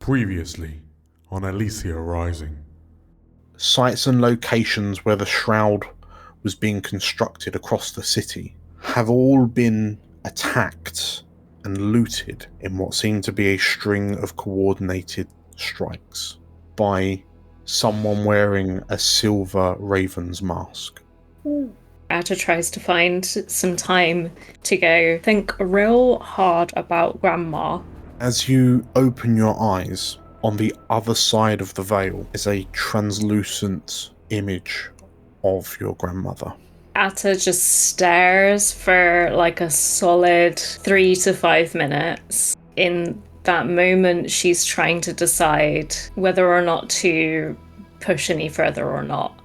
Previously on Elysia Rising. Sites and locations where the shroud was being constructed across the city have all been attacked and looted in what seemed to be a string of coordinated strikes by someone wearing a silver raven's mask. Atta tries to find some time to go think real hard about Grandma. As you open your eyes, on the other side of the veil is a translucent image of your grandmother. Atta just stares for like a solid 3 to 5 minutes. In that moment, she's trying to decide whether or not to push any further or not,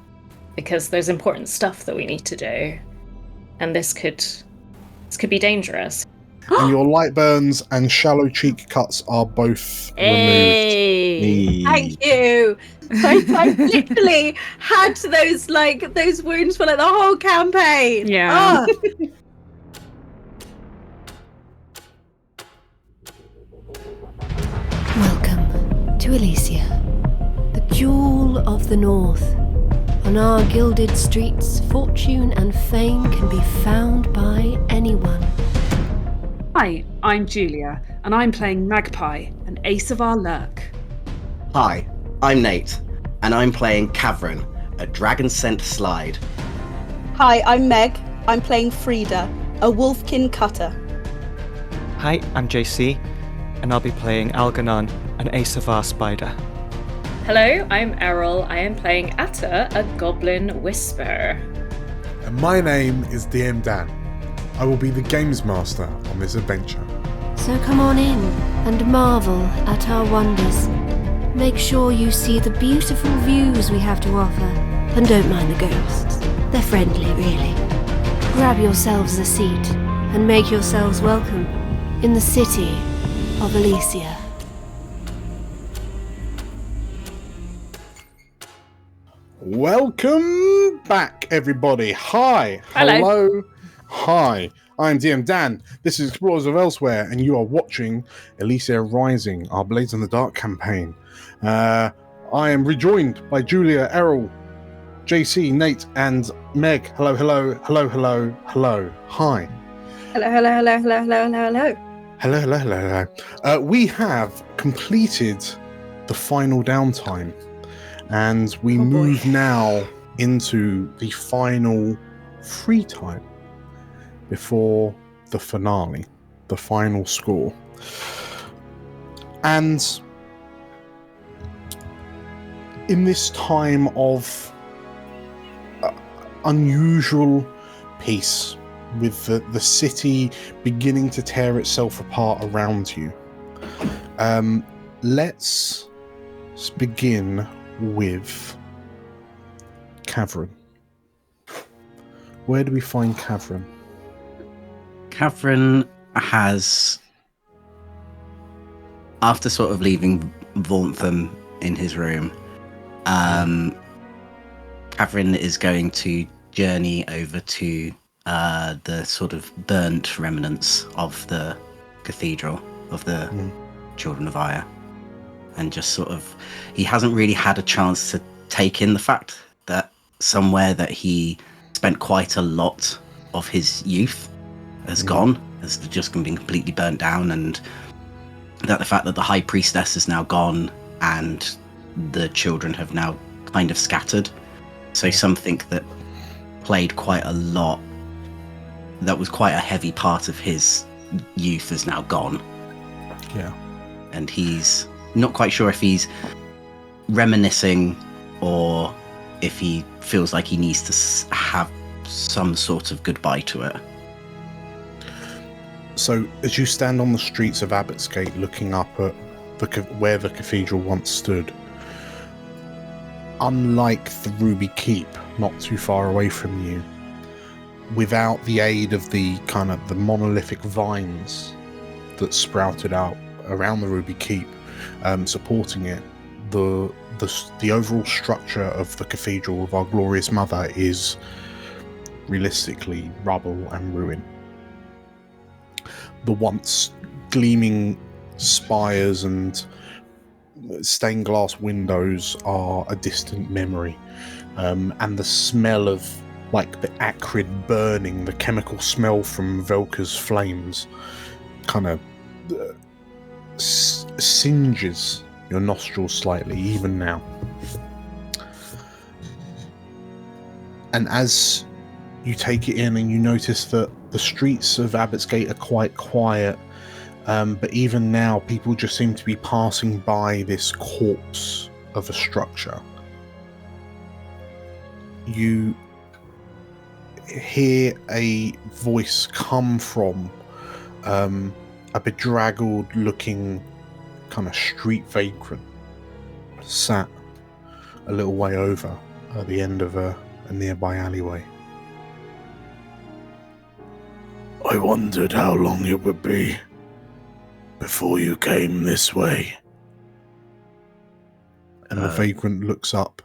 because there's important stuff that we need to do, and this could be dangerous. And your light burns and shallow cheek cuts are both removed. Thank you. I literally had those wounds for like the whole campaign. Yeah. Oh. Welcome to Elysia, the jewel of the north. On our gilded streets, fortune and fame can be found by anyone. Hi, I'm Julia, and I'm playing Magpie, an ace of our lurk. Hi, I'm Nate, and I'm playing Cavern, a dragon-scent slide. Hi, I'm Meg. I'm playing Frida, a wolfkin cutter. Hi, I'm JC, and I'll be playing Algernon, an ace of our spider. Hello, I'm Errol. I am playing Atta, a goblin whisperer. And my name is DM Dan. I will be the games master on this adventure. So come on in and marvel at our wonders. Make sure you see the beautiful views we have to offer, and don't mind the ghosts. They're friendly, really. Grab yourselves a seat and make yourselves welcome in the city of Elysia. Welcome back, everybody. Hi. Hello. Hi. I'm DM Dan. This is Explorers of Elsewhere, and you are watching Elysia Rising, our Blades in the Dark campaign. I am rejoined by Julia, Errol, JC, Nate, and Meg. Hello, hello, hello, hello, hello. Hi. Hello, hello, hello, hello, hello, hello, hello. Hello, hello, hello, hello. We have completed the final downtime, and we move now into the final free time before the finale, the final score. And in this time of unusual peace, with the city beginning to tear itself apart around you, let's begin with Cavern. Where do we find Cavern? Cavern has, after sort of leaving Vauntham in his room, Cavern is going to journey over to the sort of burnt remnants of the cathedral of the Children of Ire, and just sort of, he hasn't really had a chance to take in the fact that somewhere that he spent quite a lot of his youth has gone, has just been completely burnt down, and that the fact that the High Priestess is now gone and the children have now kind of scattered. So something that played quite a lot, that was quite a heavy part of his youth, is now gone. Yeah. And he's not quite sure if he's reminiscing or if he feels like he needs to have some sort of goodbye to it. So as you stand on the streets of Abbotsgate looking up at where the cathedral once stood, unlike the Ruby Keep, not too far away from you, without the aid of the kind of the monolithic vines that sprouted out around the Ruby Keep, supporting it, the overall structure of the Cathedral of Our Glorious Mother is realistically rubble and ruin. The once gleaming spires and stained glass windows are a distant memory, and the smell of like the acrid burning, the chemical smell from Velka's flames kind of singes your nostrils slightly, even now. And as you take it in and you notice that the streets of Abbott's Gate are quite quiet, but even now people just seem to be passing by this corpse of a structure. You hear a voice come from a bedraggled looking kind of street vagrant sat a little way over at the end of a nearby alleyway. I wondered how long it would be before you came this way. And the vagrant looks up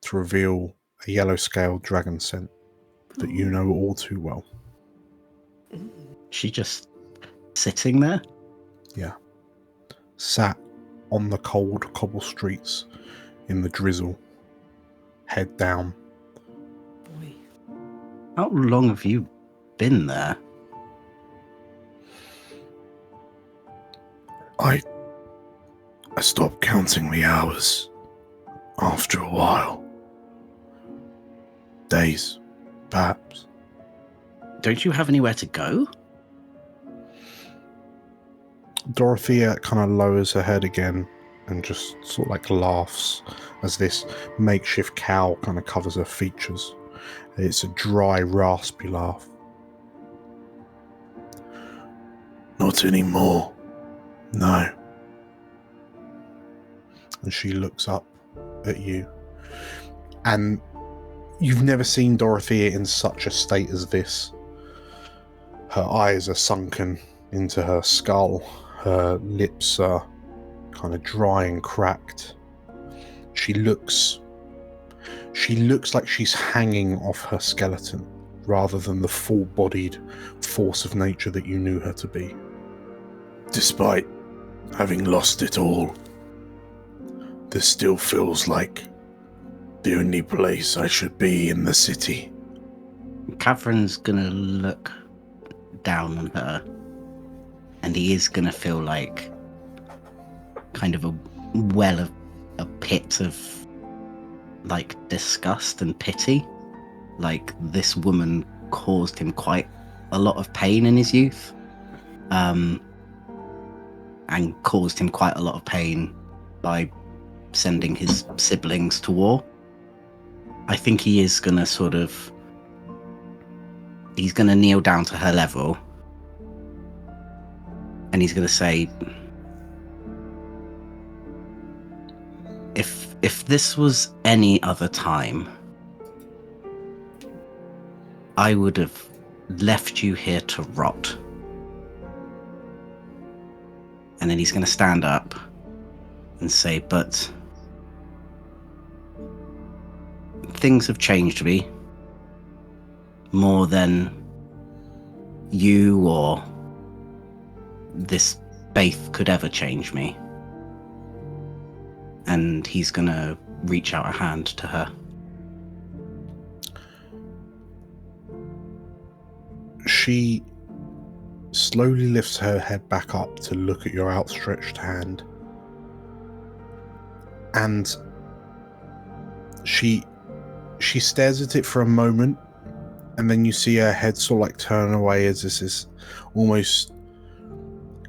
to reveal a yellow-scaled dragon scent that you know all too well. She just sitting there? Yeah. Sat on the cold cobble streets in the drizzle, head down. How long have you been there? I stopped counting the hours after a while. Days, perhaps. Don't you have anywhere to go? Dorothea kind of lowers her head again and just sort of like laughs as this makeshift cowl kind of covers her features. It's a dry, raspy laugh. Not anymore. No. And she looks up at you. And you've never seen Dorothea in such a state as this. Her eyes are sunken into her skull. Her lips are kind of dry and cracked. She looks like she's hanging off her skeleton rather than the full-bodied force of nature that you knew her to be. Despite having lost it all, this still feels like the only place I should be in the city. Catherine's gonna look down on her, and he is gonna feel like kind of a pit of like disgust and pity. Like this woman caused him quite a lot of pain in his youth, and caused him quite a lot of pain by sending his siblings to war. I think he is gonna he's gonna kneel down to her level, and he's gonna say, if this was any other time, I would have left you here to rot. And then he's gonna stand up and say, but things have changed me more than you or this faith could ever change me. And he's gonna reach out a hand to her. She slowly lifts her head back up to look at your outstretched hand. And she stares at it for a moment, and then you see her head sort of like turn away as this is almost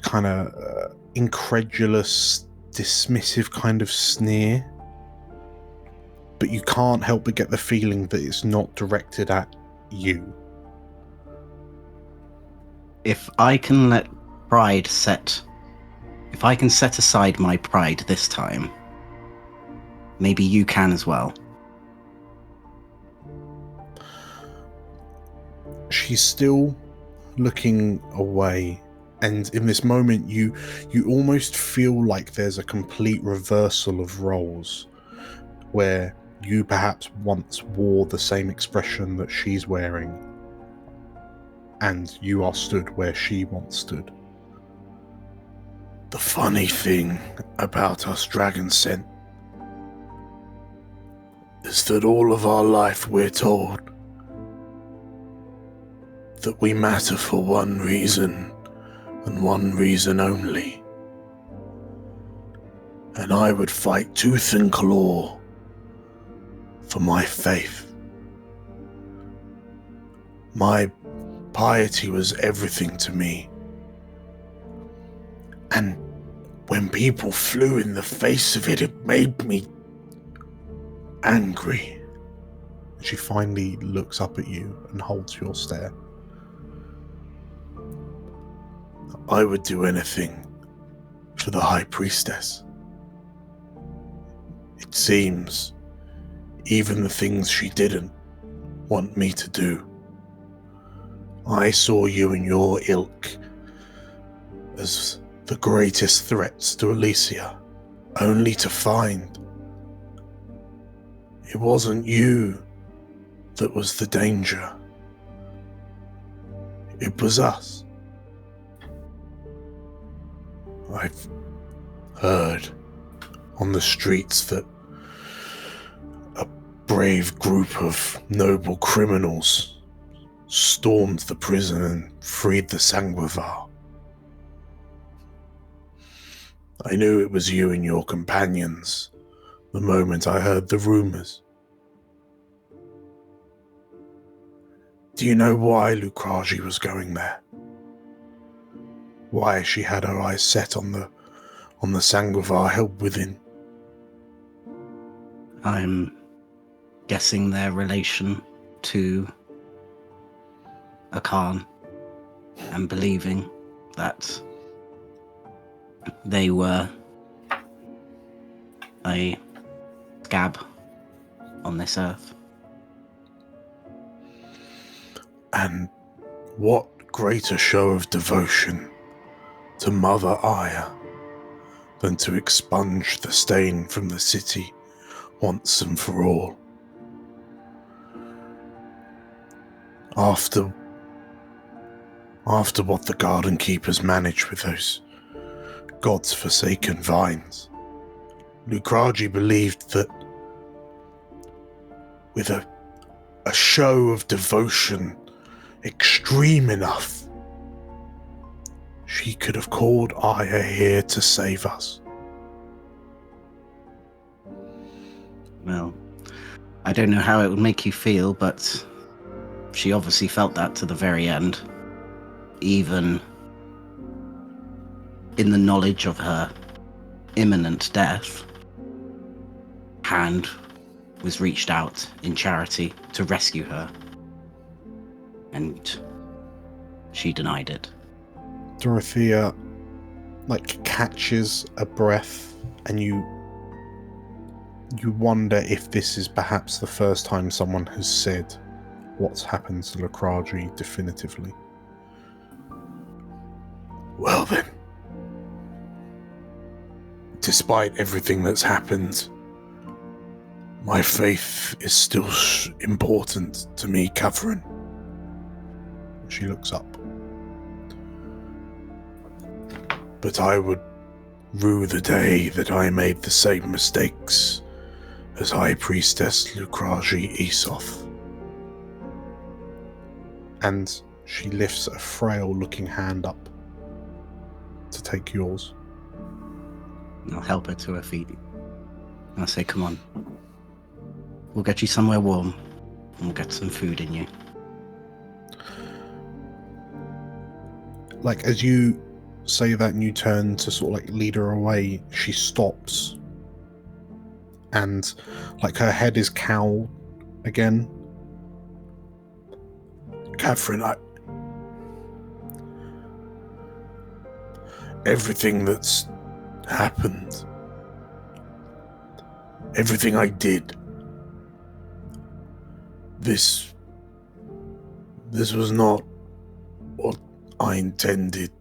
kind of incredulous, dismissive kind of sneer. But you can't help but get the feeling that it's not directed at you. If I can set aside my pride this time, maybe you can as well. She's still looking away, and in this moment you almost feel like there's a complete reversal of roles, where you perhaps once wore the same expression that she's wearing, and you are stood where she once stood. The funny thing about us dragon sent is that all of our life we're told that we matter for one reason and one reason only. And I would fight tooth and claw for my faith. My piety was everything to me. And when people flew in the face of it, it made me angry. She finally looks up at you and holds your stare. I would do anything for the High Priestess. It seems even the things she didn't want me to do. I saw you and your ilk as the greatest threats to Elysia, only to find it wasn't you that was the danger. It was us. I've heard on the streets that a brave group of noble criminals stormed the prison and freed the Sanguivar. I knew it was you and your companions the moment I heard the rumors. Do you know why Lukragi was going there? Why she had her eyes set on the Sanguivar held within? I'm guessing their relation to a Khan and believing that they were a scab on this earth. And what greater show of devotion to Mother Aya than to expunge the stain from the city once and for all. After what the garden keepers managed with those God's forsaken vines, Lukragi believed that with a show of devotion extreme enough, she could have called Aya here to save us. Well, I don't know how it would make you feel, but she obviously felt that to the very end. Even in the knowledge of her imminent death, hand was reached out in charity to rescue her, and she denied it. Dorothea, catches a breath, and you wonder if this is perhaps the first time someone has said what's happened to Lukragi definitively. Well then, despite everything that's happened, my faith is still important to me, Catherine. She looks up. But I would rue the day that I made the same mistakes as High Priestess Lukragi Esoth. And she lifts a frail-looking hand up to take yours. I'll help her to her feet. I'll say, come on. We'll get you somewhere warm, and we'll get some food in you. As you say that and you turn to sort of lead her away, she stops. And her head is cowled again. Catherine, everything that's happened, everything I did, this was not what I intended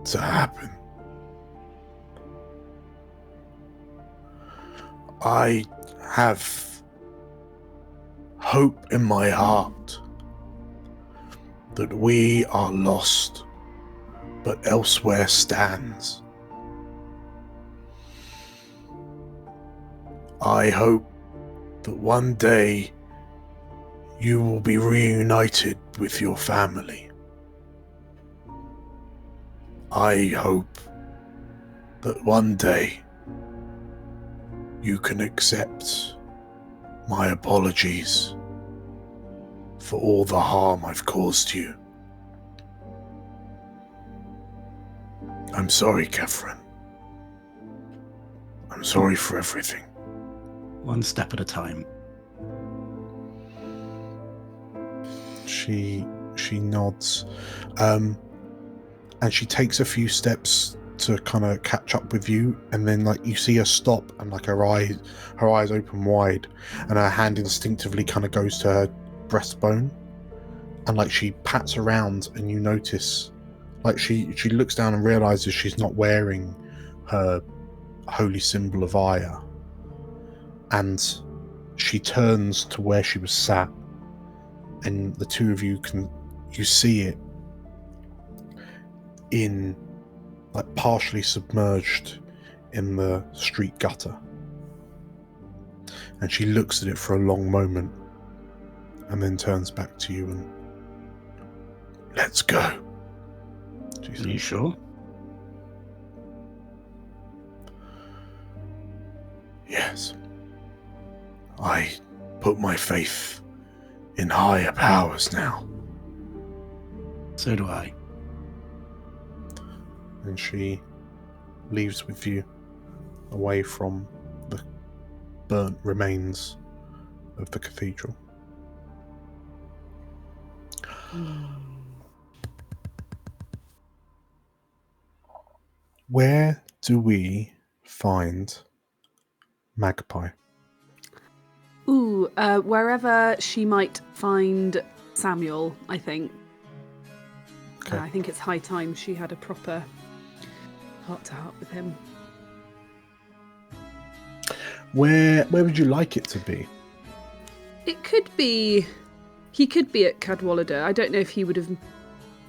to happen. I have hope in my heart that we are lost, but elsewhere stands. I hope that one day you will be reunited with your family. I hope that one day you can accept my apologies for all the harm I've caused you. I'm sorry, Catherine. I'm sorry for everything. One step at a time. She nods, and she takes a few steps to kind of catch up with you, and then like you see her stop, and like her eyes open wide, and her hand instinctively kind of goes to her breastbone, and like she pats around, and you notice like she looks down and realizes she's not wearing her holy symbol of Aya, and she turns to where she was sat, and the two of you see it in like partially submerged in the street gutter, and she looks at it for a long moment and then turns back to you and, let's go. Are you sure? Yes. I put my faith in higher powers now. So do I. and she leaves with you away from the burnt remains of the cathedral. Where do we find Magpie? Ooh, wherever she might find Samuel, I think. Okay. I think it's high time she had a proper heart-to-heart with him. Where would you like it to be? It could be... He could be at Cadwallader. I don't know if he would have...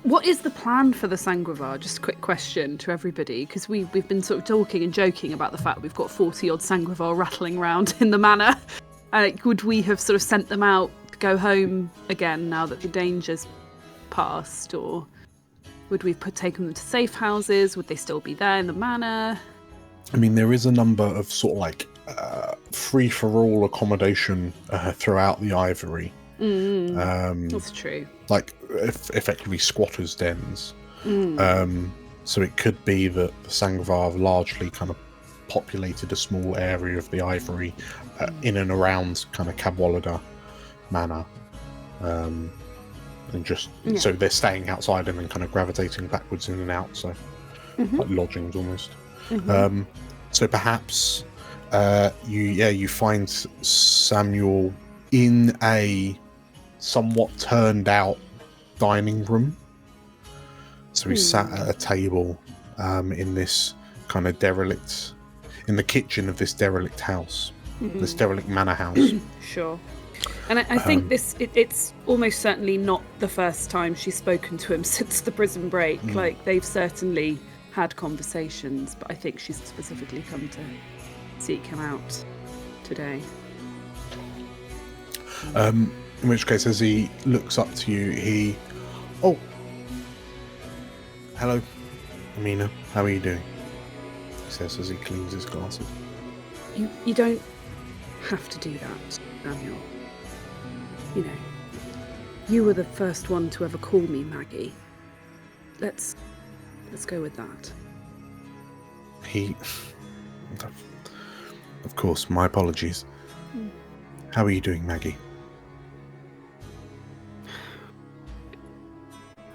What is the plan for the Sangrevar? Just a quick question to everybody, because we've been sort of talking and joking about the fact we've got 40-odd Sangrevar rattling around in the manor. Would we have sort of sent them out to go home again now that the danger's passed, or would we taken them to safe houses? Would they still be there in the manor? I mean, there is a number of sort of like free-for-all accommodation throughout the Ivory. That's true. Like effectively squatters' dens. So it could be that the Sangrevar have largely kind of populated a small area of the Ivory in and around kind of Cadwallader Manor. And just so they're staying outside and then kind of gravitating backwards in and out, so like lodgings almost. So perhaps you find Samuel in a somewhat turned out dining room. So he's sat at a table in this kind of derelict, in the kitchen of this derelict house, this derelict manor house. Sure. And I think it's almost certainly not the first time she's spoken to him since the prison break. Like, they've certainly had conversations, but I think she's specifically come to seek him out today. In which case, as he looks up to you, Oh! Hello, Amina. How are you doing? He says as he cleans his glasses. You don't have to do that, Samuel. You know, you were the first one to ever call me Maggie. Let's go with that. Of course, my apologies. How are you doing, Maggie?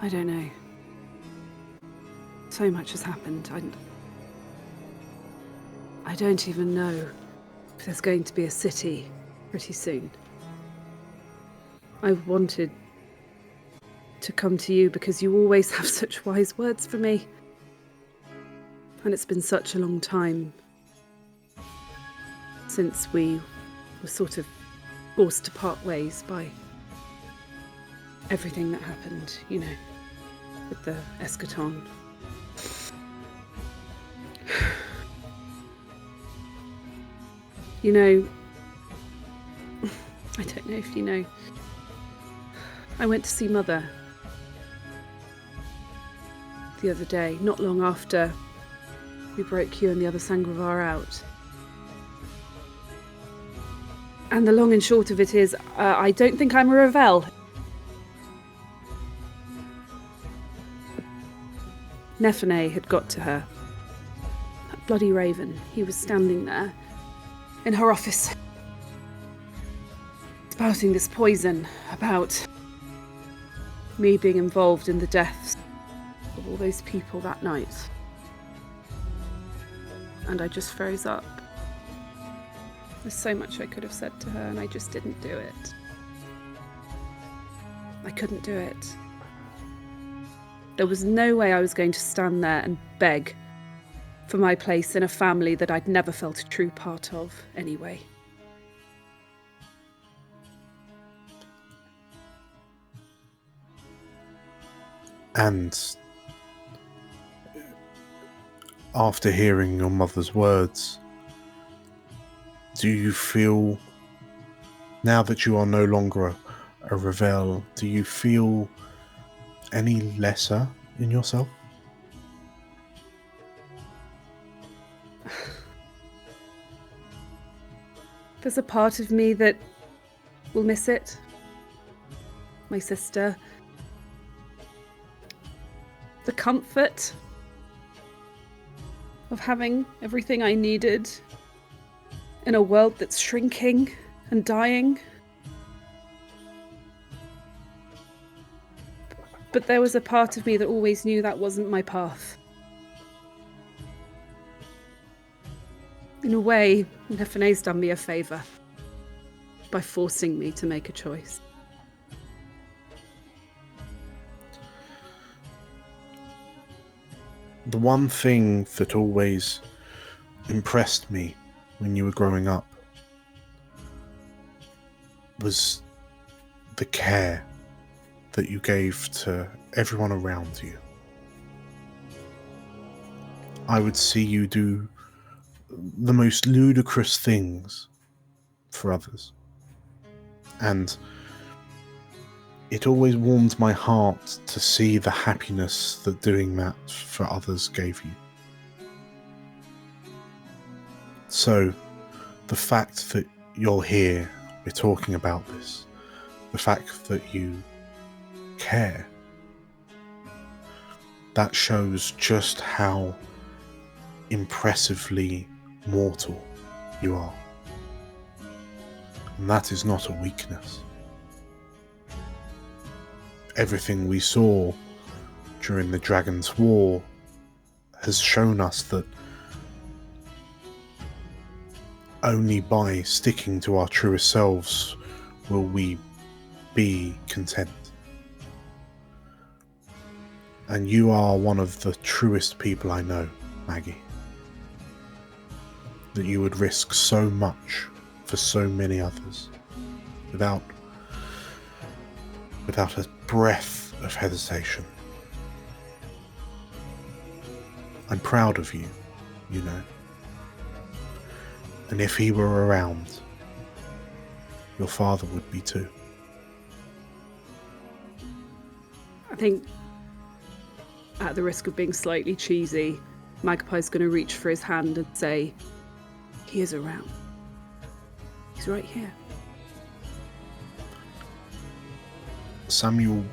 I don't know. So much has happened. I don't even know if there's going to be a city pretty soon. I wanted to come to you because you always have such wise words for me. And it's been such a long time since we were sort of forced to part ways by everything that happened, you know, with the eschaton. You know, I don't know if you know, I went to see Mother the other day, not long after we broke you and the other Sangrevar out. And the long and short of it is, I don't think I'm a Ravel. Nephene had got to her. That bloody raven, he was standing there in her office, spouting this poison about me being involved in the deaths of all those people that night. And I just froze up. There's so much I could have said to her, and I just didn't do it. I couldn't do it. There was no way I was going to stand there and beg for my place in a family that I'd never felt a true part of anyway. And after hearing your mother's words, do you feel, now that you are no longer a Ravel, do you feel any lesser in yourself? There's a part of me that will miss it. My sister. The comfort of having everything I needed in a world that's shrinking and dying. But there was a part of me that always knew that wasn't my path. In a way, Nephene's done me a favour by forcing me to make a choice. The one thing that always impressed me when you were growing up was the care that you gave to everyone around you. I would see you do the most ludicrous things for others, and it always warmed my heart to see the happiness that doing that for others gave you. So, the fact that you're here, we're talking about this, the fact that you care, that shows just how impressively mortal you are. And that is not a weakness. Everything we saw during the Dragon's War has shown us that only by sticking to our truest selves will we be content. And you are one of the truest people I know, Maggie. That you would risk so much for so many others without a breath of hesitation. I'm proud of you, you know. And if he were around, your father would be too. I think, at the risk of being slightly cheesy, Magpie's going to reach for his hand and say, he is around. He's right here. Samuel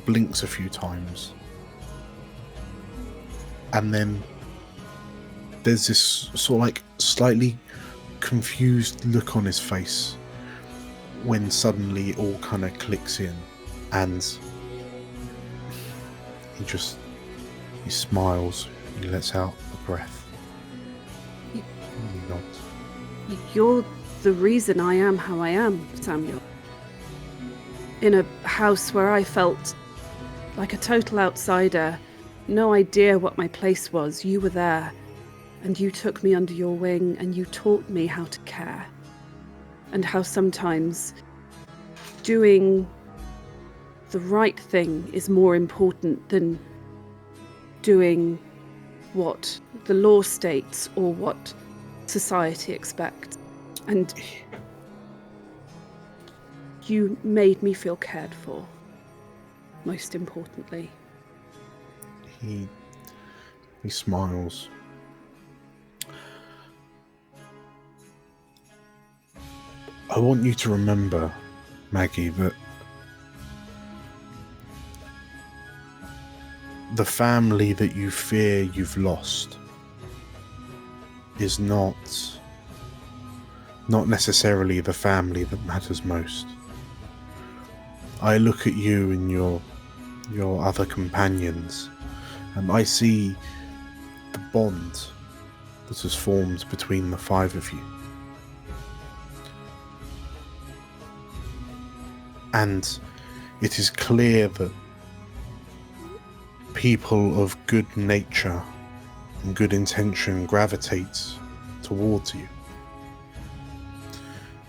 blinks a few times, and then there's this sort of slightly confused look on his face when suddenly it all kind of clicks in, and he smiles, he lets out a breath, and he nods. You're the reason I am how I am, Samuel. In a house where I felt like a total outsider, no idea what my place was, you were there, and you took me under your wing, and you taught me how to care, and how sometimes doing the right thing is more important than doing what the law states or what society expects. And you made me feel cared for, most importantly. He smiles. I want you to remember, Maggie, that the family that you fear you've lost is not necessarily the family that matters most. I look at you and your other companions, and I see the bond that has formed between the 5 of you. And it is clear that people of good nature and good intention gravitate towards you.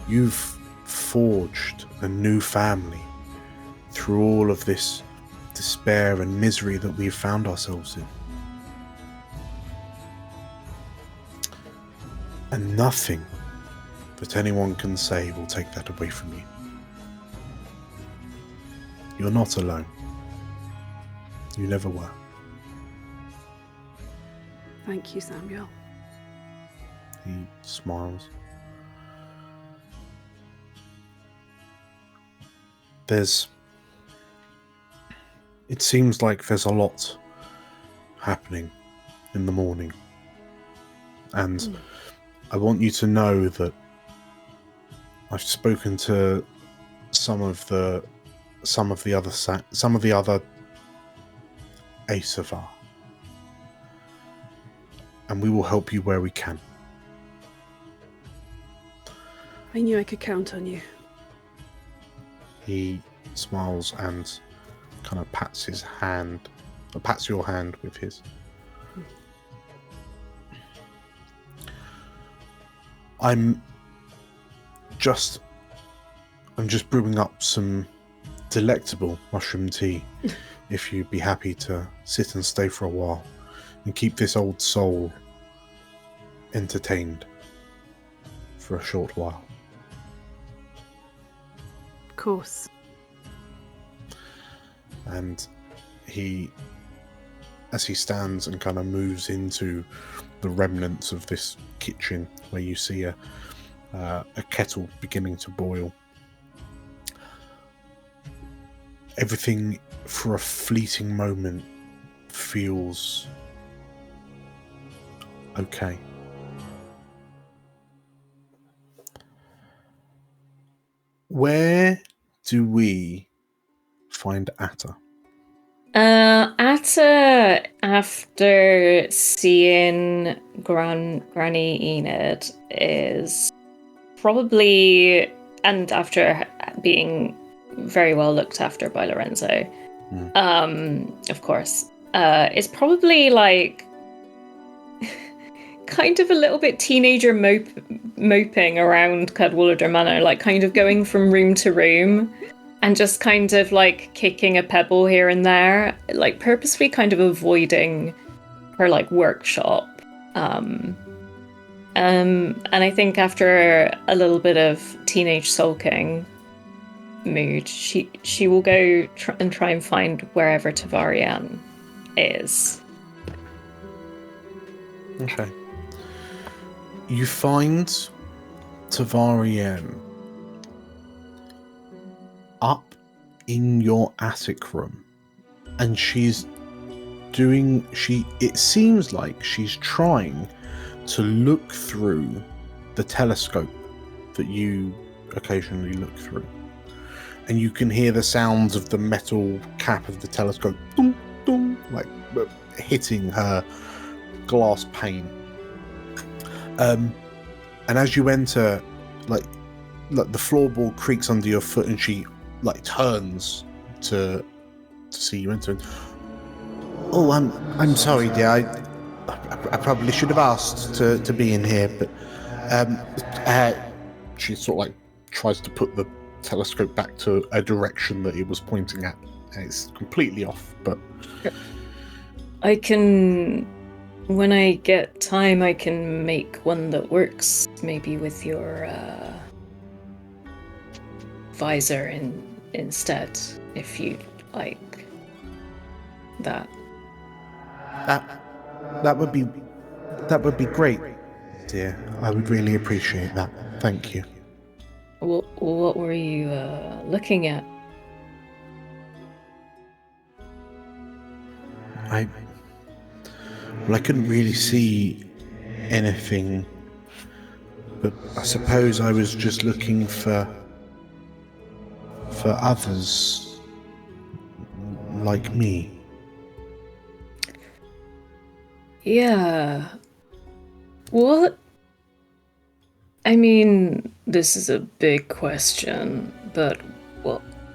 You've forged a new family through all of this despair and misery that we've found ourselves in. And nothing that anyone can say will take that away from you. You're not alone. You never were. Thank you, Samuel. He smiles. It seems like there's a lot happening in the morning. And I want you to know that I've spoken to some of the other Elysia, and we will help you where we can. I knew I could count on you. He smiles and kind of pats your hand with his. I'm just brewing up some delectable mushroom tea, if you'd be happy to sit and stay for a while and keep this old soul entertained for a short while. Of course. And as he stands and kind of moves into the remnants of this kitchen, where you see a kettle beginning to boil, everything for a fleeting moment feels okay. Where do we find Atta? Atta, after seeing Granny Enid, is probably, and after being very well looked after by Lorenzo, of course, is probably like kind of a little bit teenager moping around Cadwallader Manor, like kind of going from room to room and just kind of like kicking a pebble here and there, like purposefully kind of avoiding her like workshop. And I think after a little bit of teenage sulking mood, she will go try and find wherever Tavarian is. Okay. You find Tavarian up in your attic room, and it seems like she's trying to look through the telescope that you occasionally look through, and you can hear the sounds of the metal cap of the telescope dong, dong, like hitting her glass pane. And as you enter, like the floorboard creaks under your foot, and she like turns to see you enter. Oh, I'm sorry, dear. I probably should have asked to be in here, but she sort of like tries to put the telescope back to a direction that it was pointing at, and it's completely off. But I can when I get time, I can make one that works, maybe with your visor instead, if you like that. That would be great, dear. I would really appreciate that. Thank you. What were you looking at? I couldn't really see anything, but I suppose I was just looking for others like me. Yeah. What? I mean, this is a big question, but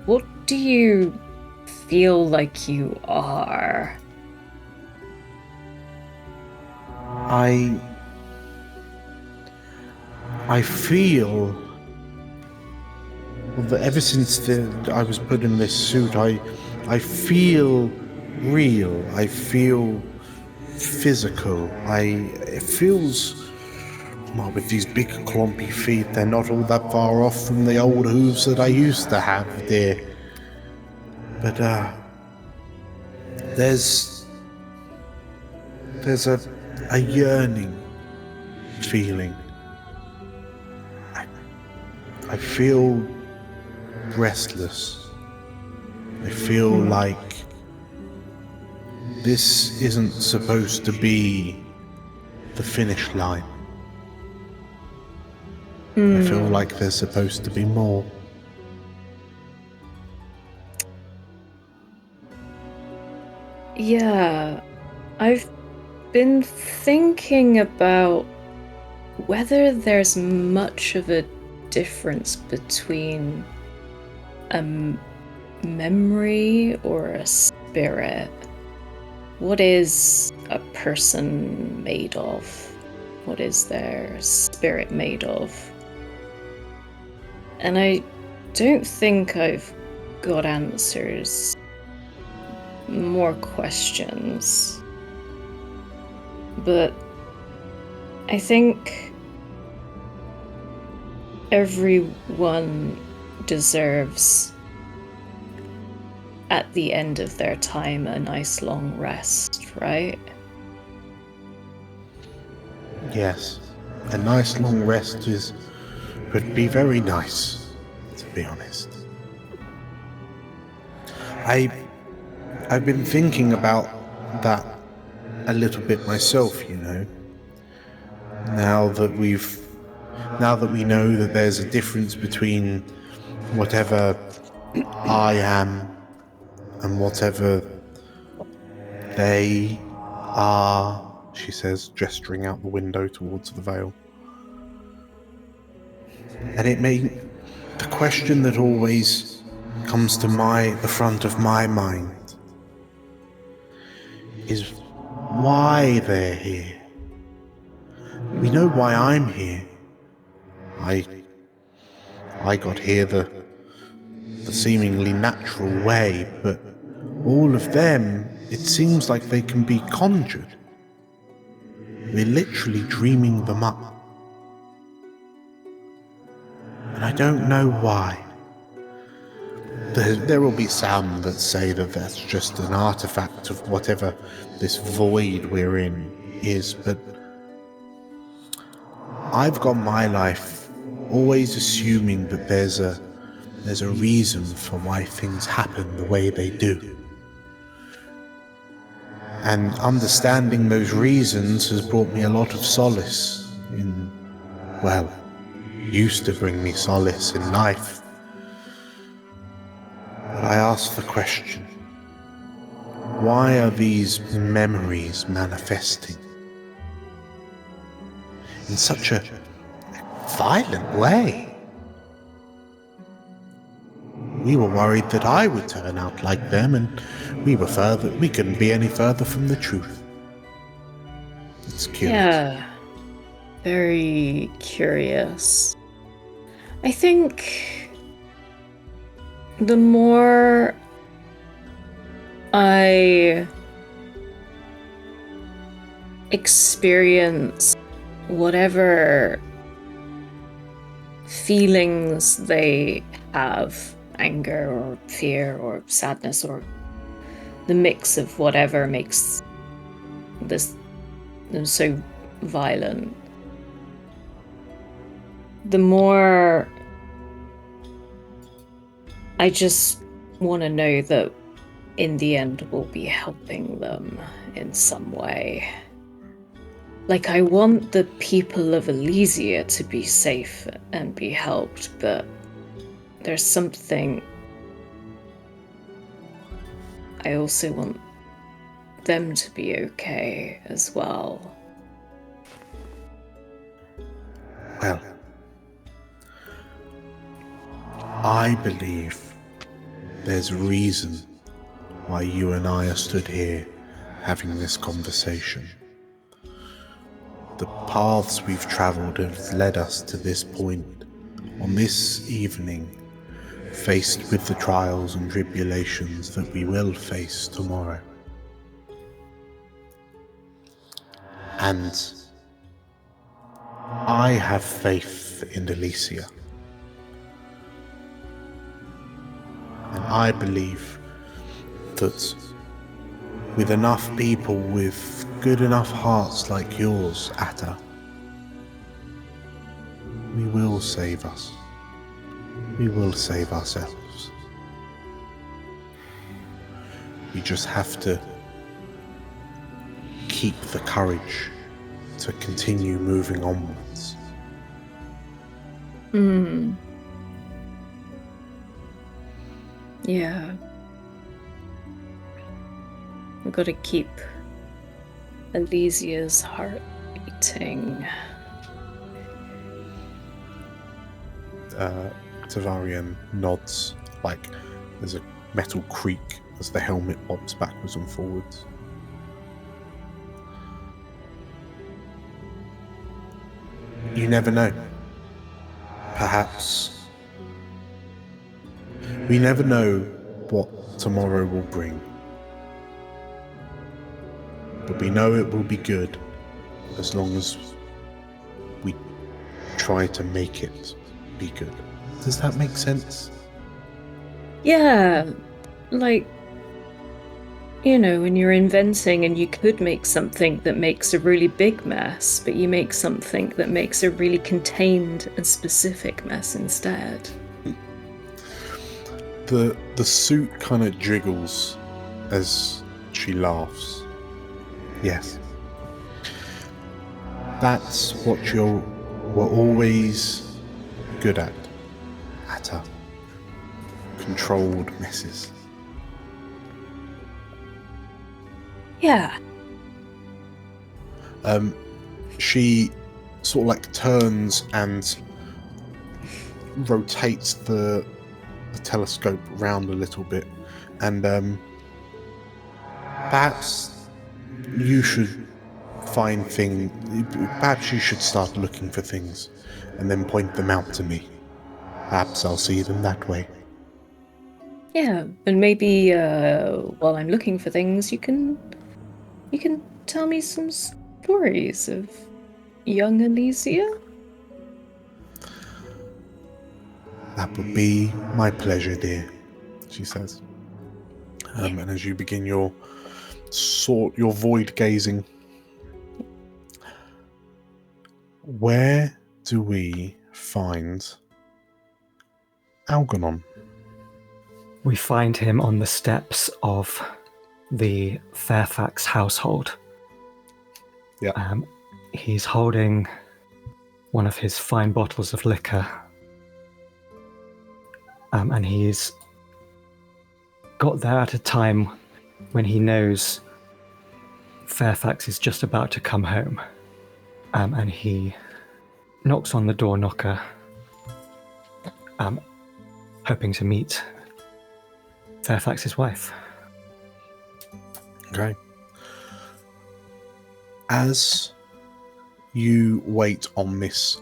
what do you feel like you are? I feel that ever since I was put in this suit, I feel real. I feel physical. It feels, well, with these big clumpy feet, they're not all that far off from the old hooves that I used to have, dear. But there's a yearning feeling. I feel restless. I feel like this isn't supposed to be the finish line. I feel like there's supposed to be more. Yeah, I've been thinking about whether there's much of a difference between a memory or a spirit. What is a person made of? What is their spirit made of? And I don't think I've got answers. More questions. But I think everyone deserves, at the end of their time, a nice long rest, right? Yes, a nice long rest would be very nice, to be honest. I've been thinking about that a little bit myself, you know. Now that we know that there's a difference between whatever I am and whatever they are, she says, gesturing out the window towards the veil. And the question that always comes to the front of my mind is why they're here. We know why I'm here. I got here the seemingly natural way, but all of them, it seems like they can be conjured. We're literally dreaming them up. And I don't know why. There will be some that say that that's just an artifact of whatever this void we're in is, but I've got my life always assuming that there's a reason for why things happen the way they do. And understanding those reasons has brought me a lot of solace used to bring me solace in life. But I ask the question, why are these memories manifesting in such a violent way? We were worried that I would turn out like them, and we couldn't be any further from the truth. It's curious. Yeah, very curious. I think the more experience whatever feelings they have, anger or fear or sadness or the mix of whatever makes them so violent, the more I just want to know that in the end we'll be helping them in some way. Like, I want the people of Elysia to be safe and be helped, but there's something I also want them to be okay as well. Well, I believe there's a reason why you and I are stood here having this conversation. The paths we've travelled have led us to this point. On this evening, faced with the trials and tribulations that we will face tomorrow. And I have faith in Elysia. And I believe that with enough people with good enough hearts like yours, Atta, we will save us. We will save ourselves. We just have to keep the courage to continue moving onwards. Yeah. We've got to keep Elysia's heart beating. Tavarian nods, like there's a metal creak as the helmet bobs backwards and forwards. You never know. Perhaps. We never know what tomorrow will bring. But we know it will be good as long as we try to make it be good. Does that make sense? Yeah, like, you know, when you're inventing and you could make something that makes a really big mess, but you make something that makes a really contained and specific mess instead. The suit kind of jiggles as she laughs. Yes. That's what we're always good at. Atta. Controlled messes. Yeah. She sort of like turns and rotates the telescope around a little bit, and perhaps you should perhaps you should start looking for things and then point them out to me. Perhaps I'll see them that way. Yeah, and maybe while I'm looking for things, you can tell me some stories of young Elysia. That would be my pleasure, dear, she says. And as you begin your void gazing, where do we find Algernon? We find him on the steps of the Fairfax household. Yeah. He's holding one of his fine bottles of liquor. And he's got there at a time when he knows Fairfax is just about to come home. And he knocks on the door knocker, hoping to meet Fairfax's wife. Okay. As you wait on this,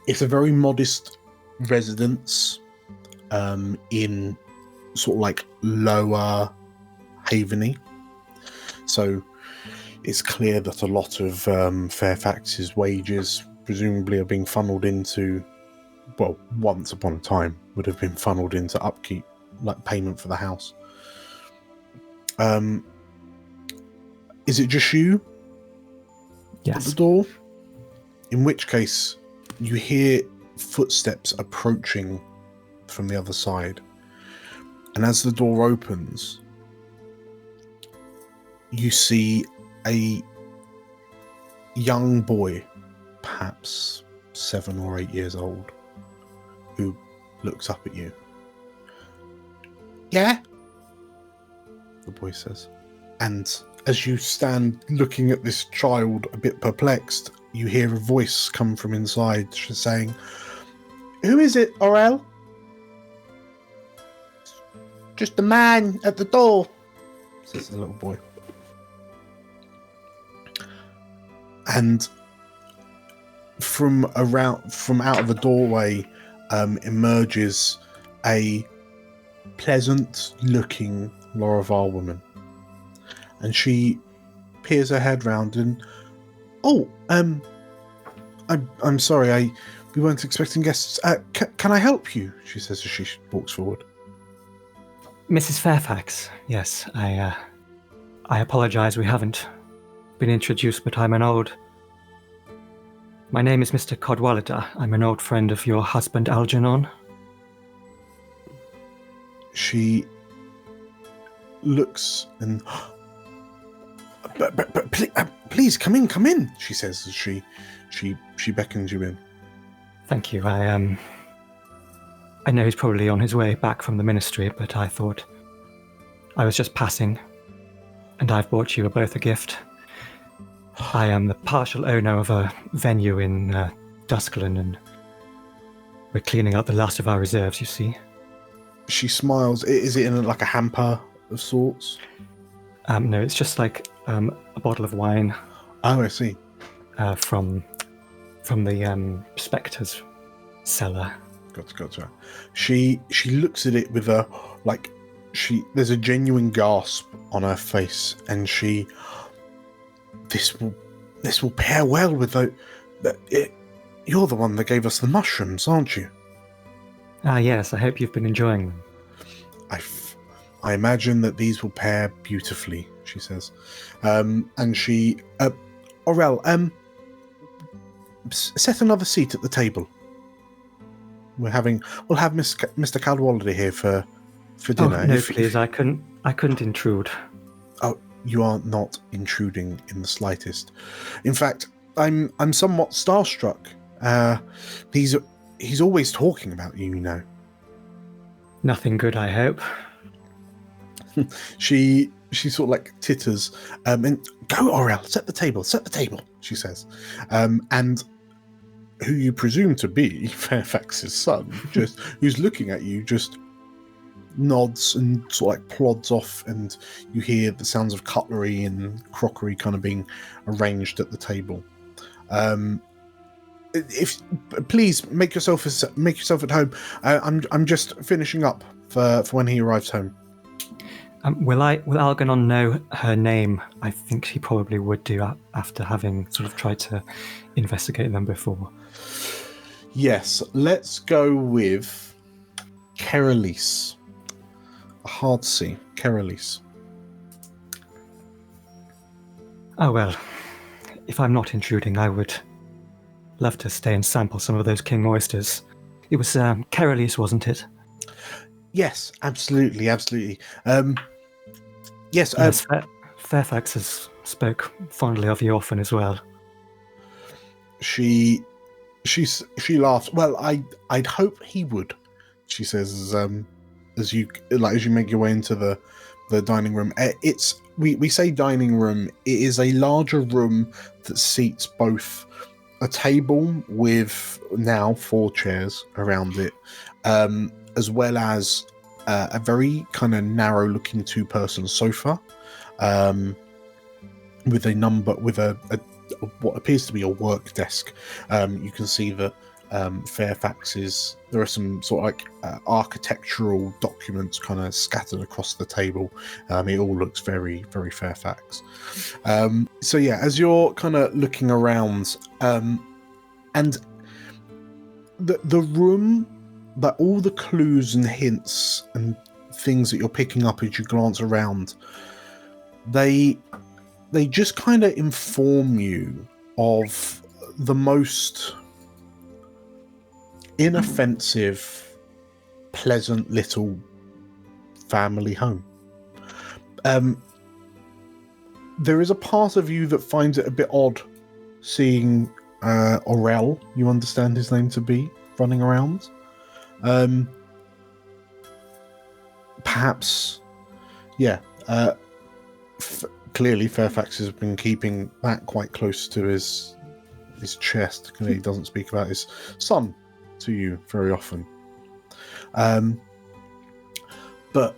it's a very modest residence in sort of like lower Haveny. So it's clear that a lot of Fairfax's wages presumably are being funneled into, well, once upon a time would have been funneled into upkeep, like payment for the house. Is it just you at Yes. the door? In which case, you hear footsteps approaching from the other side. And as the door opens, you see a young boy, perhaps 7 or 8 years old, who looks up at you. Yeah? The boy says. And as you stand looking at this child, a bit perplexed, you hear a voice come from inside saying, "Who is it, Aurel?" "Just the man at the door," says the little boy. And from out of the doorway emerges a pleasant-looking Laravel woman, and she peers her head round and, I'm sorry, we weren't expecting guests. Can I help you?" she says as she walks forward. Mrs. Fairfax, yes, I apologize we haven't been introduced, but my name is Mr. Cadwallader. I'm an old friend of your husband, Algernon. She looks and, please come in, she says as she beckons you in. Thank you. I know he's probably on his way back from the ministry, but I thought I was just passing, and I've brought you both a gift. I am the partial owner of a venue in Dusklin, and we're cleaning out the last of our reserves, you see. She smiles. Is it in like a hamper of sorts? No, it's just like a bottle of wine. Oh, I see. From the Spectre's cellar. Gotcha. She looks at it with there's a genuine gasp on her face, and this will pair well with you're the one that gave us the mushrooms, aren't you? Ah, yes, I hope you've been enjoying them. I imagine that these will pair beautifully, she says. And she, Aurel, set another seat at the table. We'll have Mr. Cadwallader here for dinner. Oh, no, please, I couldn't intrude. Oh, you are not intruding in the slightest. In fact, I'm somewhat starstruck. He's always talking about you, you know. Nothing good, I hope. She sort of like titters. And go, Aurel, set the table, she says. And who you presume to be Fairfax's son, just who's looking at you, just nods and sort of like plods off, and you hear the sounds of cutlery and crockery kind of being arranged at the table. If please make yourself at home. I'm just finishing up for when he arrives home. Will Algernon know her name? I think he probably would do after having sort of tried to investigate them before. Yes, let's go with Keralise. A hard C, Keralise. Oh well, if I'm not intruding, I would love to stay and sample some of those king oysters. It was Keralise, wasn't it? Yes, absolutely. Yes, Fairfax has spoke fondly of you often as well. She laughs. Well, I'd hope he would. She says, as you make your way into the dining room. We say dining room. It is a larger room that seats both a table with now 4 chairs around it, as well as a very kind of narrow-looking 2-person sofa, with a what appears to be a work desk. You can see that Fairfax's. There are some sort of like architectural documents kind of scattered across the table. It all looks very, very Fairfax. So yeah, as you're kind of looking around, and the room, that all the clues and hints and things that you're picking up as you glance around, they just kind of inform you of the most inoffensive, pleasant little family home. There is a part of you that finds it a bit odd seeing Aurel, you understand his name to be, running around. Perhaps, yeah. Clearly, Fairfax has been keeping that quite close to his chest. He doesn't speak about his son to you very often. But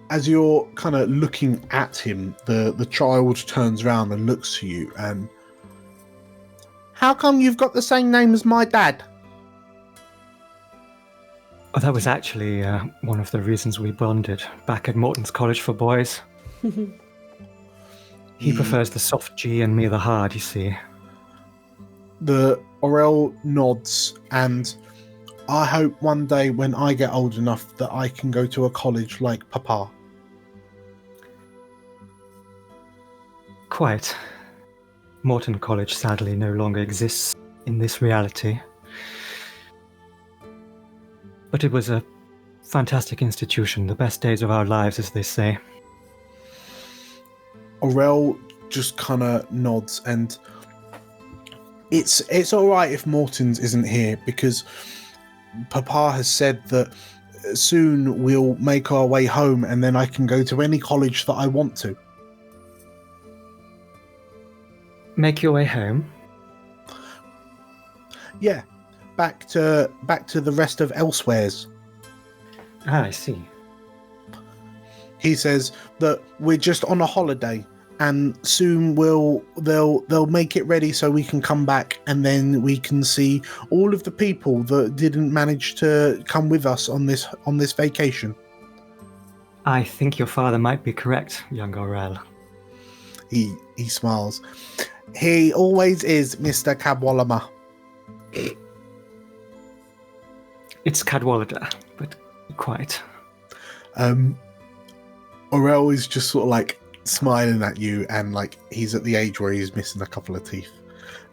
as you're kind of looking at him, the child turns around and looks to you and, how come you've got the same name as my dad? Oh, that was actually one of the reasons we bonded back at Morton's College for Boys. He prefers the soft G and me the hard, you see. The Aurel nods, and I hope one day when I get old enough that I can go to a college like Papa. Quite. Morton College sadly no longer exists in this reality. But it was a fantastic institution, the best days of our lives, as they say. Aurel just kind of nods, and it's all right if Morton's isn't here, because Papa has said that soon we'll make our way home, and then I can go to any college that I want to. Make your way home? Yeah, back to the rest of Elsewheres. Ah, I see. He says that we're just on a holiday, and soon they'll make it ready so we can come back, and then we can see all of the people that didn't manage to come with us on this vacation. I think your father might be correct, young Aurel. He smiles. He always is, Mr. Cadwallader. It's Cadwallader, but quite. Aurel is just sort of like smiling at you, and like he's at the age where he's missing a couple of teeth.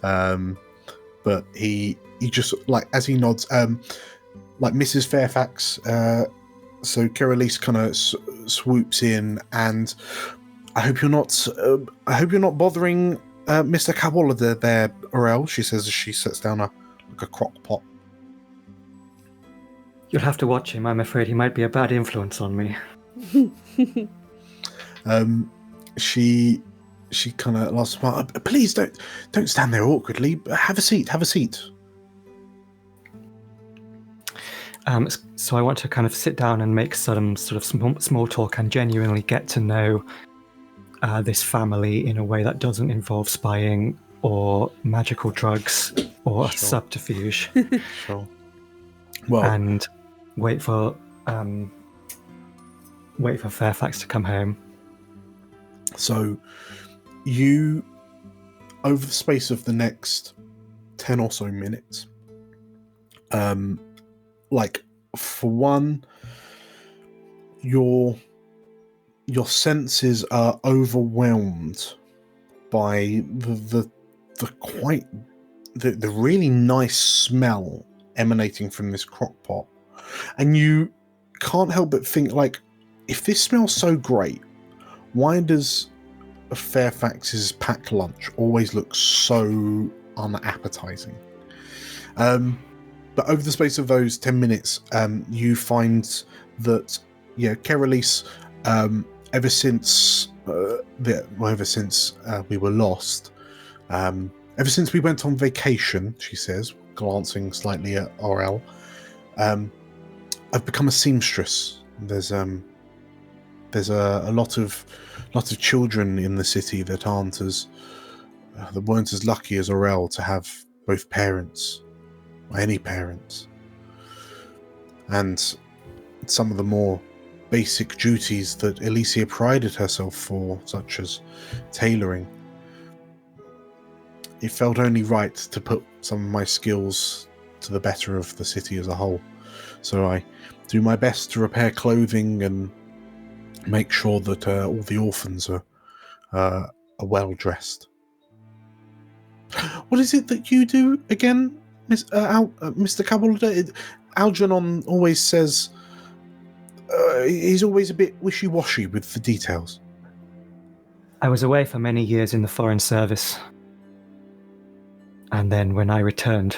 But he just, like, as he nods, like Mrs. Fairfax, so Elysia kind of swoops in, and I hope you're not bothering Mr. Cadwallader there, Aurel, she says as she sets down a crock pot. You'll have to watch him. I'm afraid he might be a bad influence on me. She kind of laughs. Please don't stand there awkwardly. Have a seat. So I want to kind of sit down and make some sort of small talk and genuinely get to know this family in a way that doesn't involve spying or magical drugs or subterfuge. Sure. Well, and wait for Fairfax to come home. So you, over the space of the next 10 or so minutes, like, for one, your senses are overwhelmed by the really nice smell emanating from this crock pot, and you can't help but think, like, if this smells so great, why does Fairfax's packed lunch always look so unappetizing? But over the space of those 10 minutes, you find that, Elysia, ever since we were lost, ever since we went on vacation, she says, glancing slightly at Aurel, I've become a seamstress. There's a lot of children in the city that weren't as lucky as Aurel to have both parents. any parents. And some of the more basic duties that Elysia prided herself for, such as tailoring, it felt only right to put some of my skills to the better of the city as a whole. So I do my best to repair clothing and make sure that all the orphans are well dressed. What is it that you do again, Mr. Cabalda? Algernon always says he's always a bit wishy-washy with the details. I was away for many years in the Foreign Service. And then when I returned,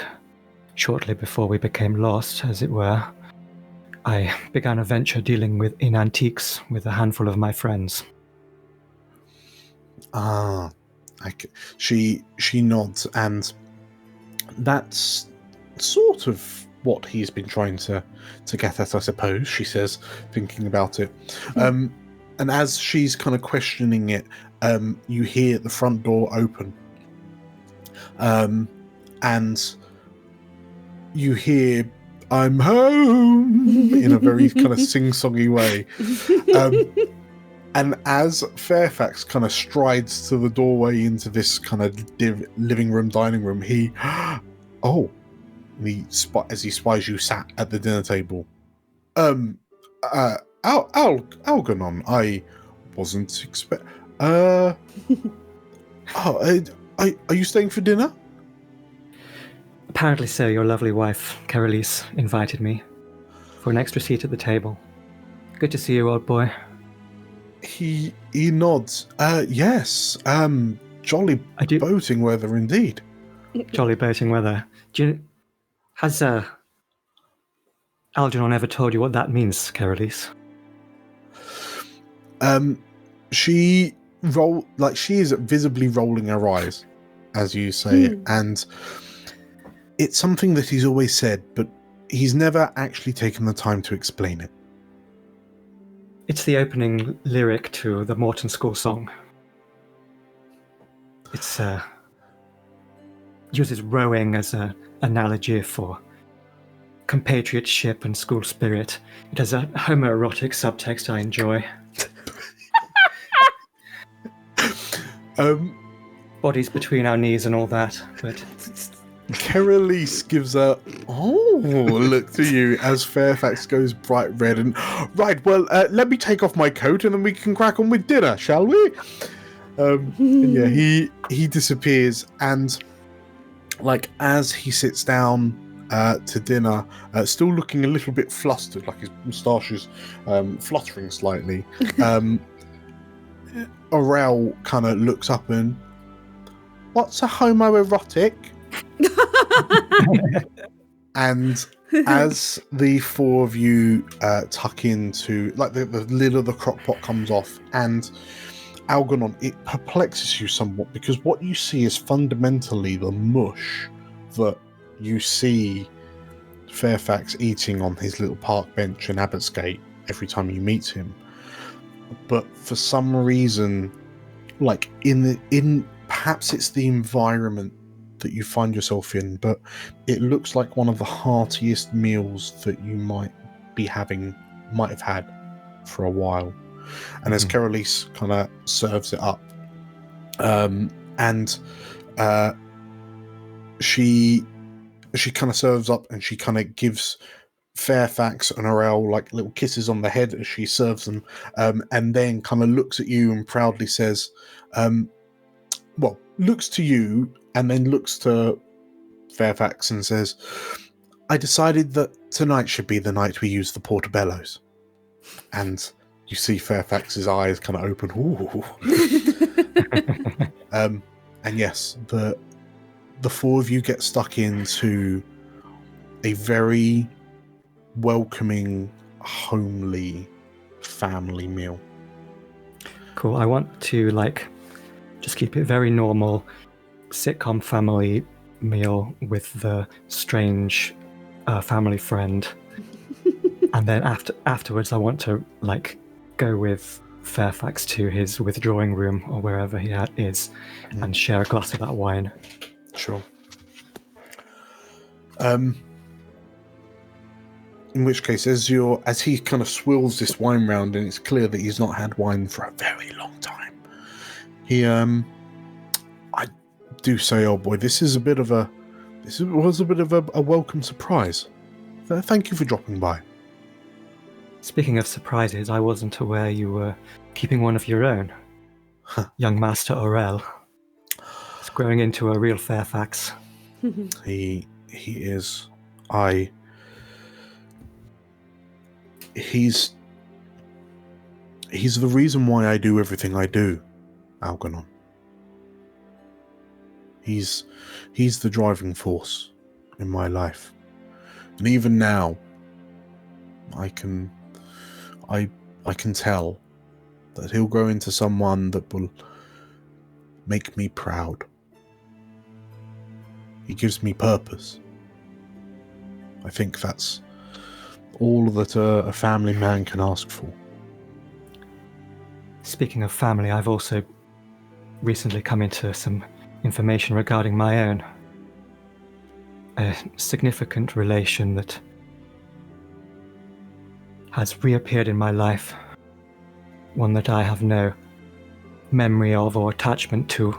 shortly before we became lost, as it were, I began a venture dealing in antiques with a handful of my friends. Ah, she nods, and that's sort of what he's been trying to get at, I suppose, she says, thinking about it. And as she's kind of questioning it, you hear the front door open. And you hear, "I'm home," in a very kind of sing-songy way. And as Fairfax kind of strides to the doorway into this kind of living room, dining room, as he spies you sat at the dinner table. Algernon, I wasn't are you staying for dinner? Apparently so. Your lovely wife, Elysia, invited me for an extra seat at the table. Good to see you, old boy. He nods. Yes. Jolly boating weather indeed. Jolly boating weather. Has Algernon ever told you what that means, Elysia? She is visibly rolling her eyes as you say it, and it's something that he's always said, but he's never actually taken the time to explain it. It's the opening lyric to the Morton School song. It's uses rowing as an analogy for compatriotship and school spirit. It has a homoerotic subtext I enjoy. Bodies between our knees and all that, but... Elysia gives a look to you as Fairfax goes bright red and right. Well, let me take off my coat and then we can crack on with dinner, shall we? And yeah, he disappears, and as he sits down to dinner, still looking a little bit flustered, like his moustache is fluttering slightly. Aurel kind of looks up and, "What's a homoerotic?" And as the four of you tuck into, the lid of the crock pot comes off, and Algernon, it perplexes you somewhat, because what you see is fundamentally the mush that you see Fairfax eating on his little park bench in Abbotsgate every time you meet him. But for some reason, perhaps it's the environment that you find yourself in, but it looks like one of the heartiest meals that you might have had for a while. And as Elysia kind of serves it up, she kind of serves up, and she kind of gives Fairfax and Aurel little kisses on the head as she serves them, and then kind of looks at you and proudly says, looks to you and then looks to Fairfax and says, "I decided that tonight should be the night we use the portobellos." And you see Fairfax's eyes kind of open. Ooh. And yes, the four of you get stuck into a very welcoming, homely family meal. Cool. I want to just keep it very normal, sitcom family meal with the strange family friend, and then afterwards I want to go with Fairfax to his withdrawing room or wherever he is, and share a glass of that wine. Sure. In which case, as he kind of swirls this wine round, and it's clear that he's not had wine for a very long time. I do say, old boy, this was a bit of a welcome surprise. Thank you for dropping by. Speaking of surprises, I wasn't aware you were keeping one of your own. Young Master Aurel. It's growing into a real Fairfax. He is. He's the reason why I do everything I do, Algernon. He's the driving force in my life. And even now, I can tell that he'll grow into someone that will make me proud. He gives me purpose. I think that's all that a family man can ask for. Speaking of family, I've also recently come into some information regarding my own. A significant relation that has reappeared in my life. One that I have no memory of or attachment to.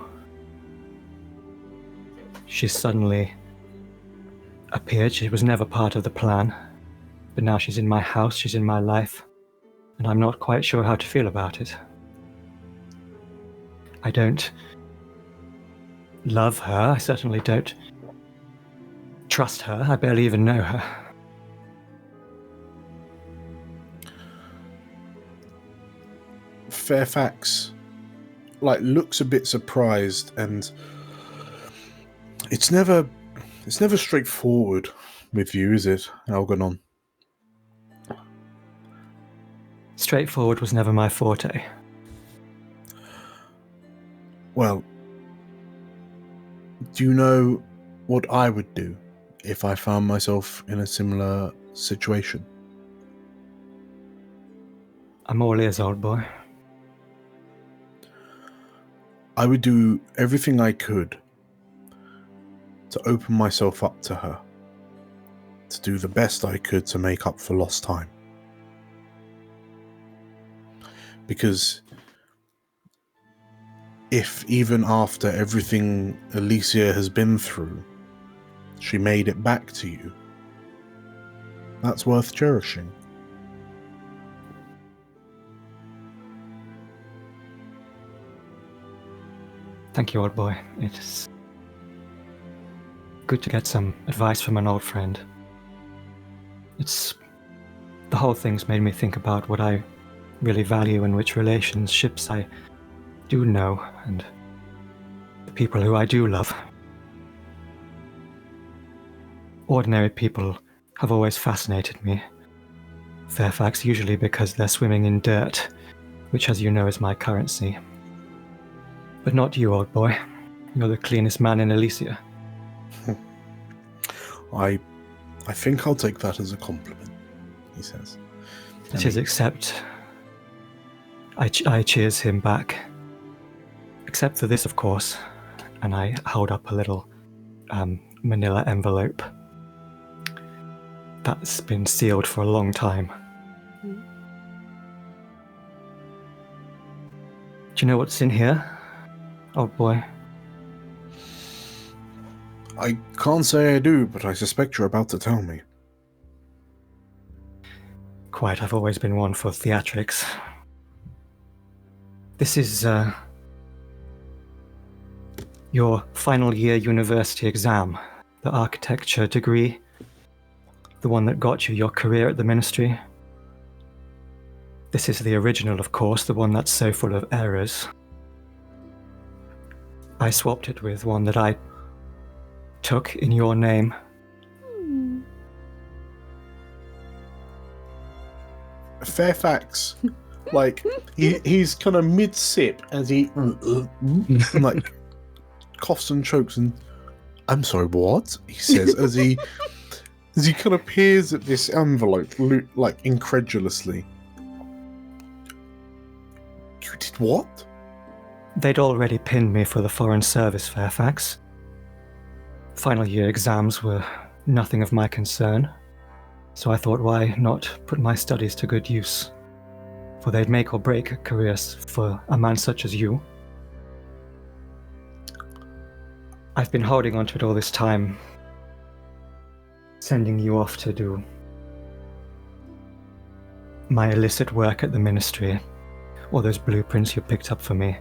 She suddenly appeared. She was never part of the plan. But now she's in my house, she's in my life, and I'm not quite sure how to feel about it. I don't love her, I certainly don't trust her, I barely even know her. Fairfax, looks a bit surprised, and it's never straightforward with you, is it, Algernon? Straightforward was never my forte. Well, do you know what I would do if I found myself in a similar situation? I'm all ears, old boy. I would do everything I could to open myself up to her, to do the best I could to make up for lost time. Because if even after everything Elysia has been through, she made it back to you, that's worth cherishing. Thank you, old boy. It's good to get some advice from an old friend. The whole thing's made me think about what I really value and which relationships I do know, and the people who I do love. Ordinary people have always fascinated me. Fairfax usually because they're swimming in dirt, which, as you know, is my currency. But not you, old boy. You're the cleanest man in Elysia. I think I'll take that as a compliment, he says. It is, except I cheers him back. Except for this, of course. And I hold up a little manila envelope that's been sealed for a long time. Do you know what's in here, old boy? I can't say I do, but I suspect you're about to tell me. Quite, I've always been one for theatrics. This is your final year university exam, the architecture degree, the one that got you your career at the ministry. This is the original, of course, the one that's so full of errors. I swapped it with one that I took in your name. Fairfax, he's kind of mid-sip as he coughs and chokes, and I'm sorry, what? He says as he kind of peers at this envelope, incredulously. You did what? They'd already pinned me for the Foreign Service, Fairfax. Final year exams were nothing of my concern. So I thought, why not put my studies to good use? For they'd make or break careers for a man such as you. I've been holding on to it all this time, sending you off to do my illicit work at the ministry, all those blueprints you picked up for me.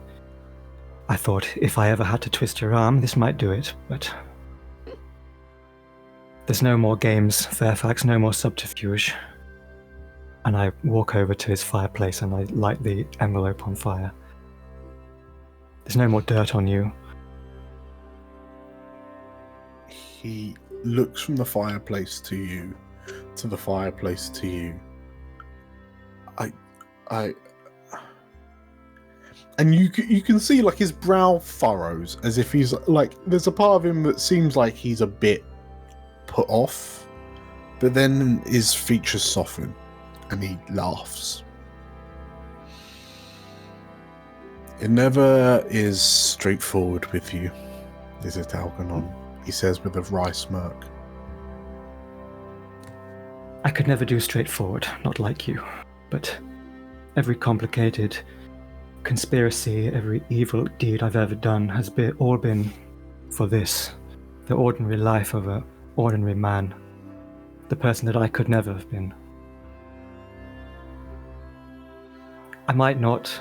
I thought if I ever had to twist your arm, this might do it, but there's no more games, Fairfax, no more subterfuge. And I walk over to his fireplace and I light the envelope on fire. There's no more dirt on you. He looks from the fireplace to you, to the fireplace to you. And you can see like his brow furrows as if he's like, there's a part of him that seems like he's a bit put off, but then his features soften and he laughs. It never is straightforward with you, is it, Algernon? He says with a wry smirk. I could never do straightforward, not like you, but every complicated conspiracy, every evil deed I've ever done has all been for this, the ordinary life of an ordinary man, the person that I could never have been. I might not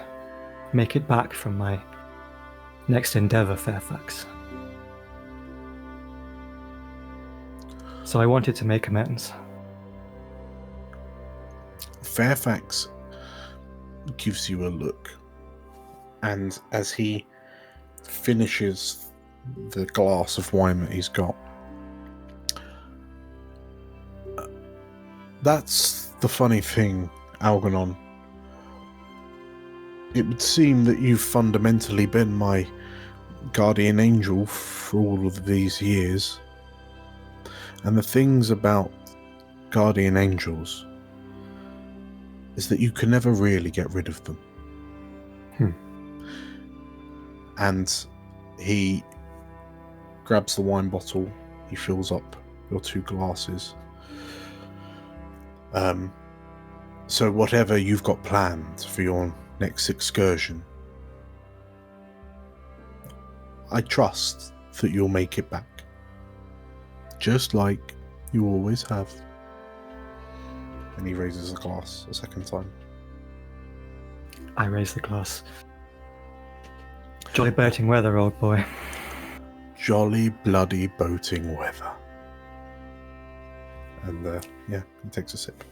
make it back from my next endeavor, Fairfax. So I wanted to make amends. Fairfax gives you a look, and as he finishes the glass of wine that he's got, that's the funny thing, Algernon. It would seem that you've fundamentally been my guardian angel for all of these years. And the things about guardian angels is that you can never really get rid of them. And he grabs the wine bottle, he fills up your 2 glasses. So whatever you've got planned for your next excursion, I trust that you'll make it back. Just like you always have. And he raises the glass a second time. I raise the glass. Jolly boating weather, old boy. Jolly bloody boating weather. And he takes a sip.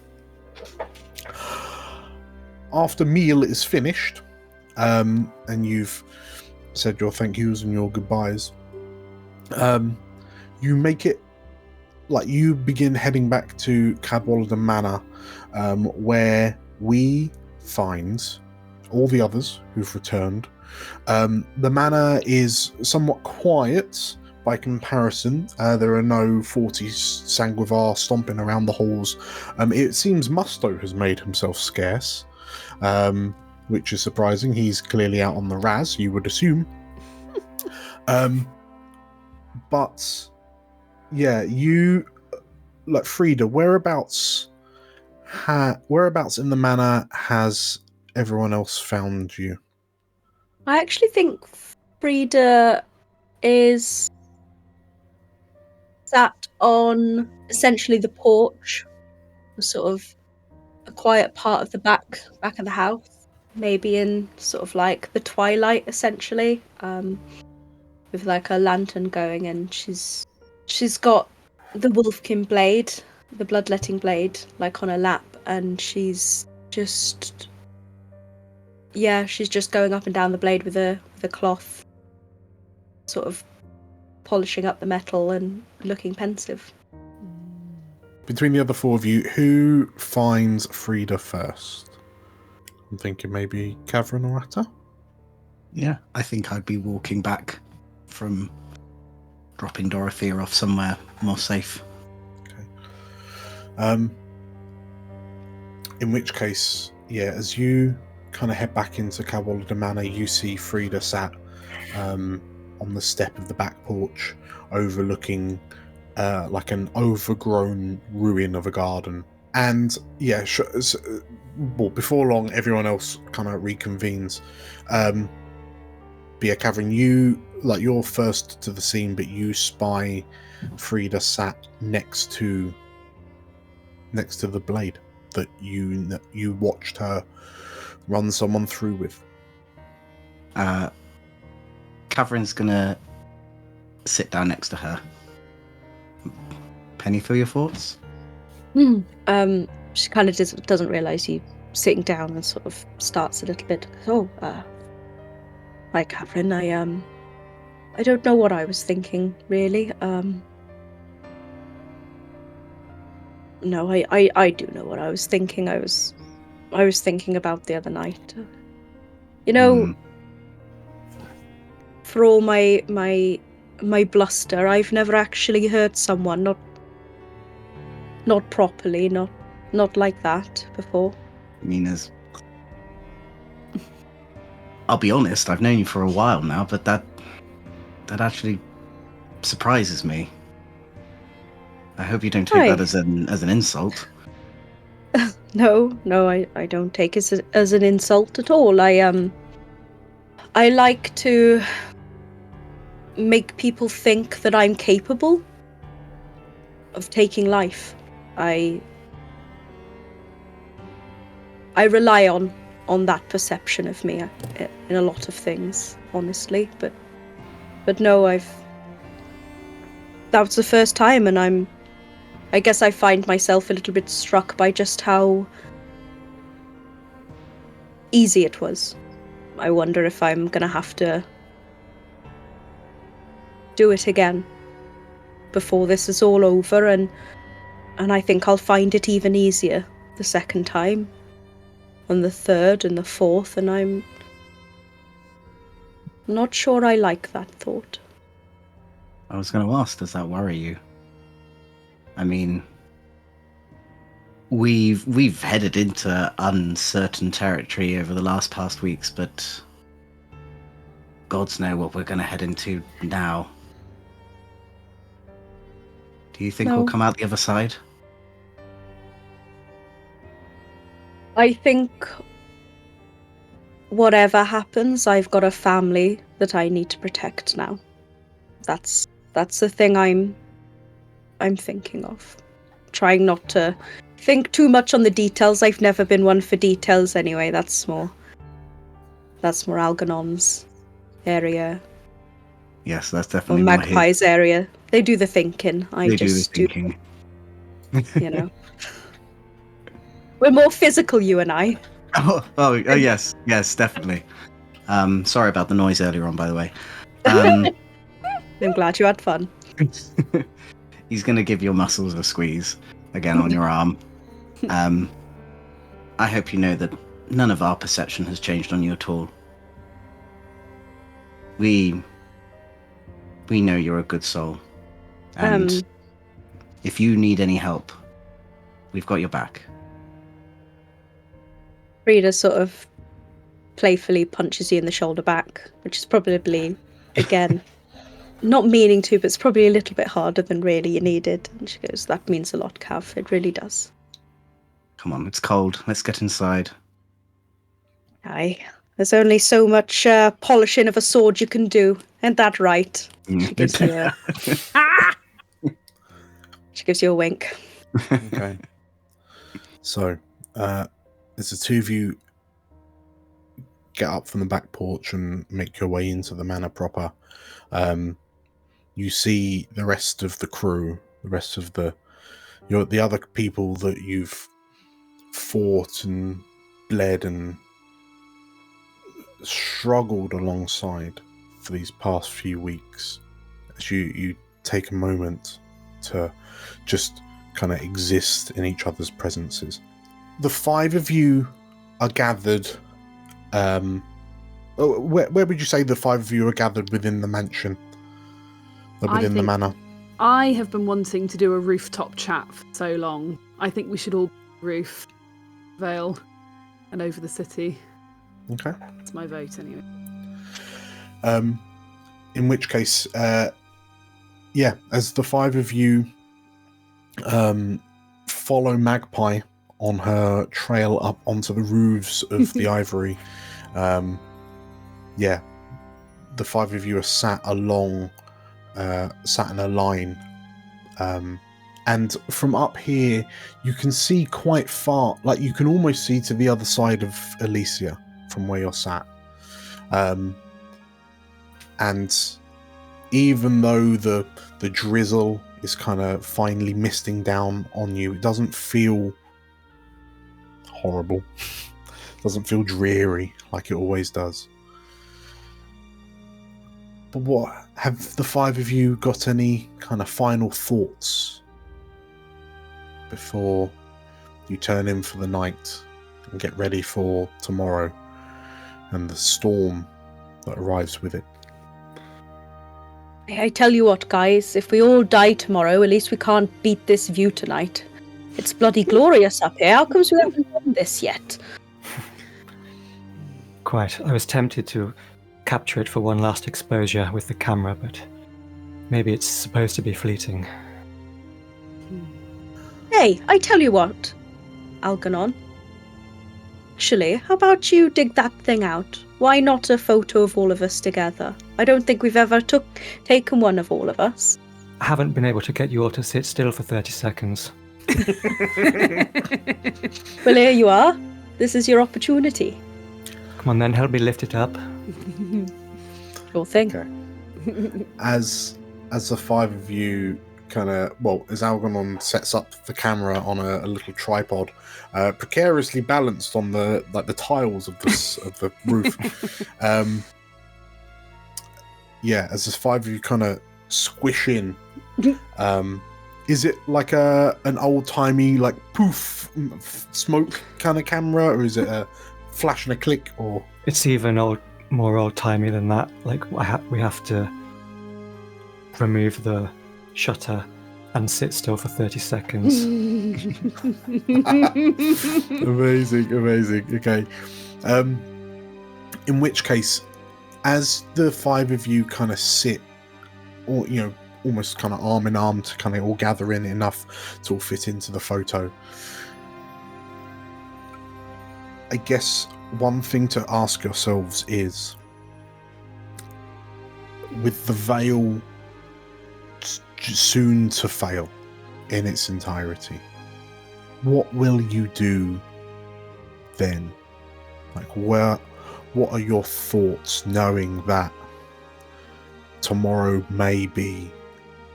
After meal is finished, and you've said your thank yous and your goodbyes, you make it, like, you begin heading back to Cadwallader Manor, where we find all the others who've returned. The manor is somewhat quiet by comparison. There are no 40 Sanguivar stomping around the halls. It seems Musto has made himself scarce, which is surprising. He's clearly out on the Raz, you would assume. But yeah, you, like, Frida, whereabouts in the manor has everyone else found you? I actually think Frida is sat on essentially the porch, sort of a quiet part of the back of the house, maybe in sort of like the twilight, essentially, with like a lantern going, and she's got the Wolfkin blade, the bloodletting blade, like on her lap, and she's just going up and down the blade with a cloth, sort of polishing up the metal and looking pensive. Between the other 4 of you, who finds Frida first? I'm thinking maybe Cavern or Atta? Yeah, I think I'd be walking back from dropping Dorothea off somewhere more safe. Okay. In which case, yeah, as you kind of head back into Cadwallader Manor, you see Frida sat on the step of the back porch, overlooking like an overgrown ruin of a garden. And yeah, well, before long, everyone else kind of reconvenes. But yeah, Catherine, you're first to the scene, but you spy Frida sat next to the blade that you watched her run someone through with. Catherine's gonna sit down next to her. Penny, for your thoughts? She kind of doesn't realise you sitting down and sort of starts a little bit. Hi, Catherine. I don't know what I was thinking, really. No, I do know what I was thinking. I was thinking about the other night. You know, for all my bluster, I've never actually hurt someone, not properly, not like that before. I'll be honest, I've known you for a while now, but that actually surprises me. I hope you don't take that as an insult. No, I don't take it as an insult at all. I like to make people think that I'm capable of taking life. I rely on that perception of me in a lot of things, honestly. But no, that was the first time, and I guess I find myself a little bit struck by just how easy it was. I wonder if I'm gonna have to do it again before this is all over, and I think I'll find it even easier the second time, and the third, and the fourth, and I'm not sure I like that thought. I was going to ask, does that worry you? I mean, we've headed into uncertain territory over the past weeks, but gods know what we're going to head into now. Do you think we'll come out the other side? I think whatever happens, I've got a family that I need to protect now. That's the thing I'm thinking of. Trying not to think too much on the details. I've never been one for details anyway. That's more Algernon's area. Yes, that's definitely or Magpie's area. They do the thinking. They do the thinking. You know. We're more physical, you and I. Oh, yes, definitely. Sorry about the noise earlier on, by the way. I'm glad you had fun. He's going to give your muscles a squeeze again on your arm. I hope you know that none of our perception has changed on you at all. We know you're a good soul. And if you need any help, we've got your back. Frida sort of playfully punches you in the shoulder back, which is probably, again, not meaning to, but it's probably a little bit harder than really you needed. And she goes, "That means a lot, Cav. It really does." Come on, it's cold. Let's get inside. Aye. There's only so much polishing of a sword you can do. Ain't that right? She gives you a... She gives you a wink. Okay. So, as the two of you get up from the back porch and make your way into the manor proper, you see the rest of the crew, the rest of the other people that you've fought and bled and struggled alongside for these past few weeks, as you take a moment to just kind of exist in each other's presences. The five of you are gathered. Where would you say the five of you are gathered within the mansion? Within the manor? I have been wanting to do a rooftop chat for so long. I think we should all roof Vale and over the city. Okay. That's my vote anyway. In which case, as the five of you follow Magpie on her trail up onto the roofs of the Ivory, the five of you are sat in a line, and from up here you can see quite far, like you can almost see to the other side of Elysia from where you're sat, and even though the drizzle is kind of finely misting down on you, it doesn't feel horrible. It doesn't feel dreary like it always does. But what, have the five of you got any kind of final thoughts before you turn in for the night and get ready for tomorrow and the storm that arrives with it? I tell you what, guys, if we all die tomorrow, at least we can't beat this view tonight. It's bloody glorious up here. How comes we haven't done this yet? Quite. I was tempted to capture it for one last exposure with the camera, but maybe it's supposed to be fleeting. Hey, I tell you what, Algernon. Actually, how about you dig that thing out? Why not a photo of all of us together? I don't think we've ever taken one of all of us. I haven't been able to get you all to sit still for 30 seconds. Well, here you are. This is your opportunity. Come on then, help me lift it up. Sure thing. Okay. As the five of you as Algernon sets up the camera on a little tripod, precariously balanced on the tiles of the roof. As the five of you kind of squish in, is it like an old timey like poof smoke kind of camera, or is it a flash and a click? Or it's even more old timey than that. Like we have to remove the shutter and sit still for 30 seconds. Amazing. Okay. In which case, as the five of you kind of sit, or almost kind of arm in arm to kind of all gather in enough to all fit into the photo, I guess one thing to ask yourselves is, with the veil soon to fail in its entirety, what will you do then? Like, what are your thoughts knowing that tomorrow may be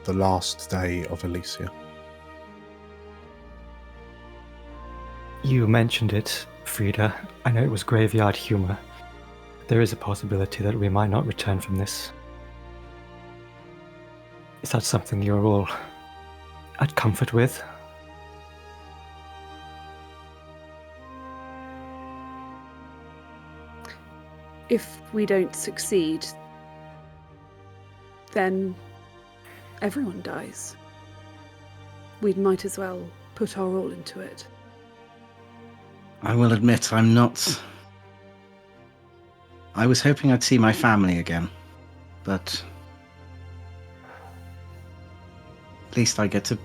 the last day of Elysia? You mentioned it, Frida. I know it was graveyard humor. There is a possibility that we might not return from this. Is that something you're all at comfort with? If we don't succeed, then everyone dies. We might as well put our all into it. I will admit I'm not... I was hoping I'd see my family again, but at least I get to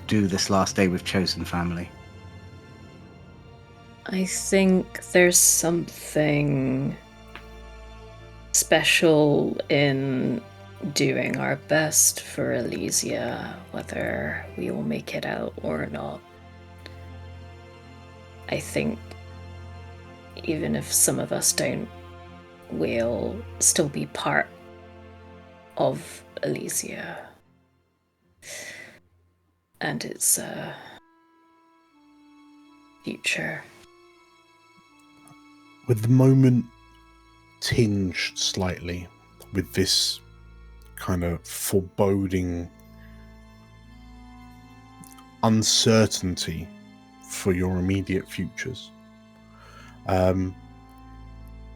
do this last day with chosen family. I think there's something special in doing our best for Elysia, whether we will make it out or not. I think even if some of us don't, we'll still be part of Elysia. And its future. With the moment tinged slightly with this kind of foreboding uncertainty for your immediate futures, the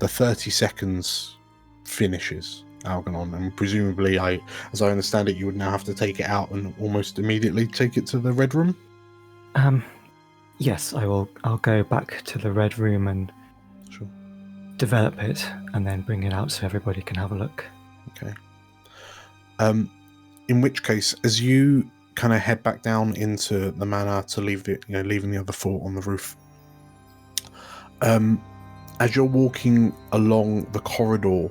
30 seconds finishes, Algernon, and presumably, as I understand it, you would now have to take it out and almost immediately take it to the Red Room? Yes, I'll go back to the Red Room and Sure. develop it and then bring it out so everybody can have a look. Okay. In which case, as you kind of head back down into the manor to leave leaving the other four on the roof, as you're walking along the corridor,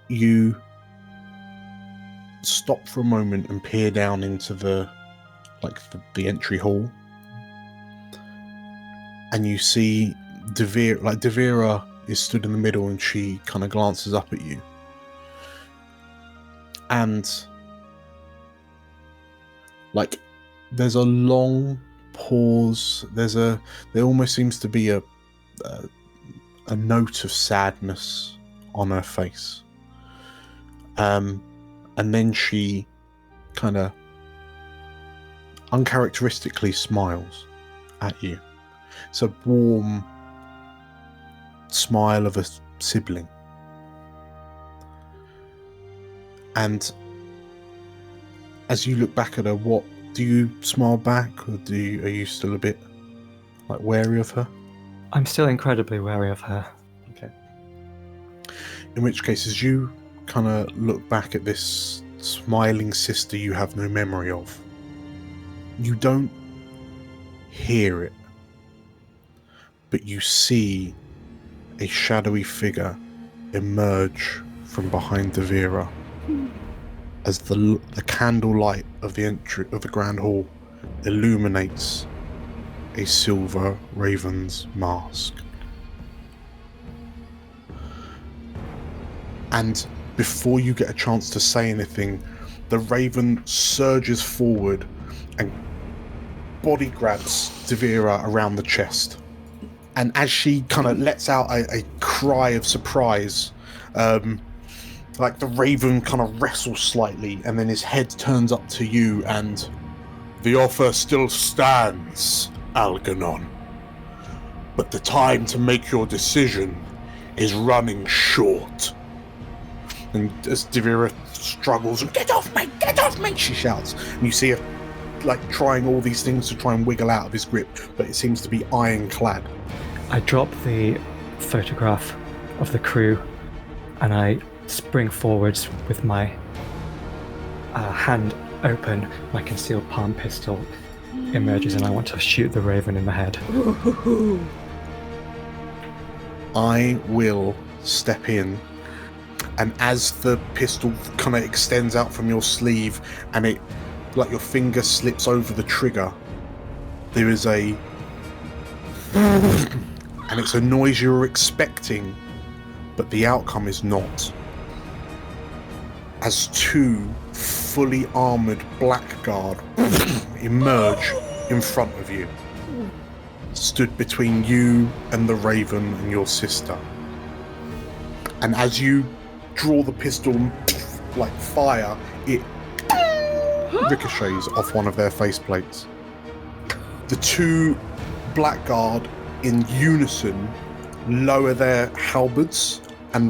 you stop for a moment and peer down into the entry hall, and you see Devira is stood in the middle, and she kind of glances up at you, and there's a long pause. There almost seems to be a note of sadness on her face, and then she kind of uncharacteristically smiles at you. It's a warm smile of a sibling. And as you look back at her, what do you smile back, or are you still a bit wary of her? I'm still incredibly wary of her. Okay. In which case, as you kind of look back at this smiling sister you have no memory of, you don't hear it, but you see a shadowy figure emerge from behind Devira as the candlelight of the entry of the grand hall illuminates a silver raven's mask. And before you get a chance to say anything, the raven surges forward and body grabs Devira around the chest. And as she kind of lets out a cry of surprise, the raven kind of wrestles slightly, and then his head turns up to you, and the offer still stands, Algernon. But the time to make your decision is running short. And as Devira struggles, get off me, she shouts. And you see her trying all these things to try and wiggle out of his grip, but it seems to be ironclad. I drop the photograph of the crew, and I spring forwards with my hand open. My concealed palm pistol emerges, and I want to shoot the raven in the head. I will step in, and as the pistol kind of extends out from your sleeve, and it, your finger slips over the trigger, there is and it's a noise you're expecting, but the outcome is not. As two fully armoured blackguard emerge in front of you, stood between you and the raven and your sister. And as you draw the pistol and fire, it ricochets off one of their faceplates. The two blackguard in unison lower their halberds and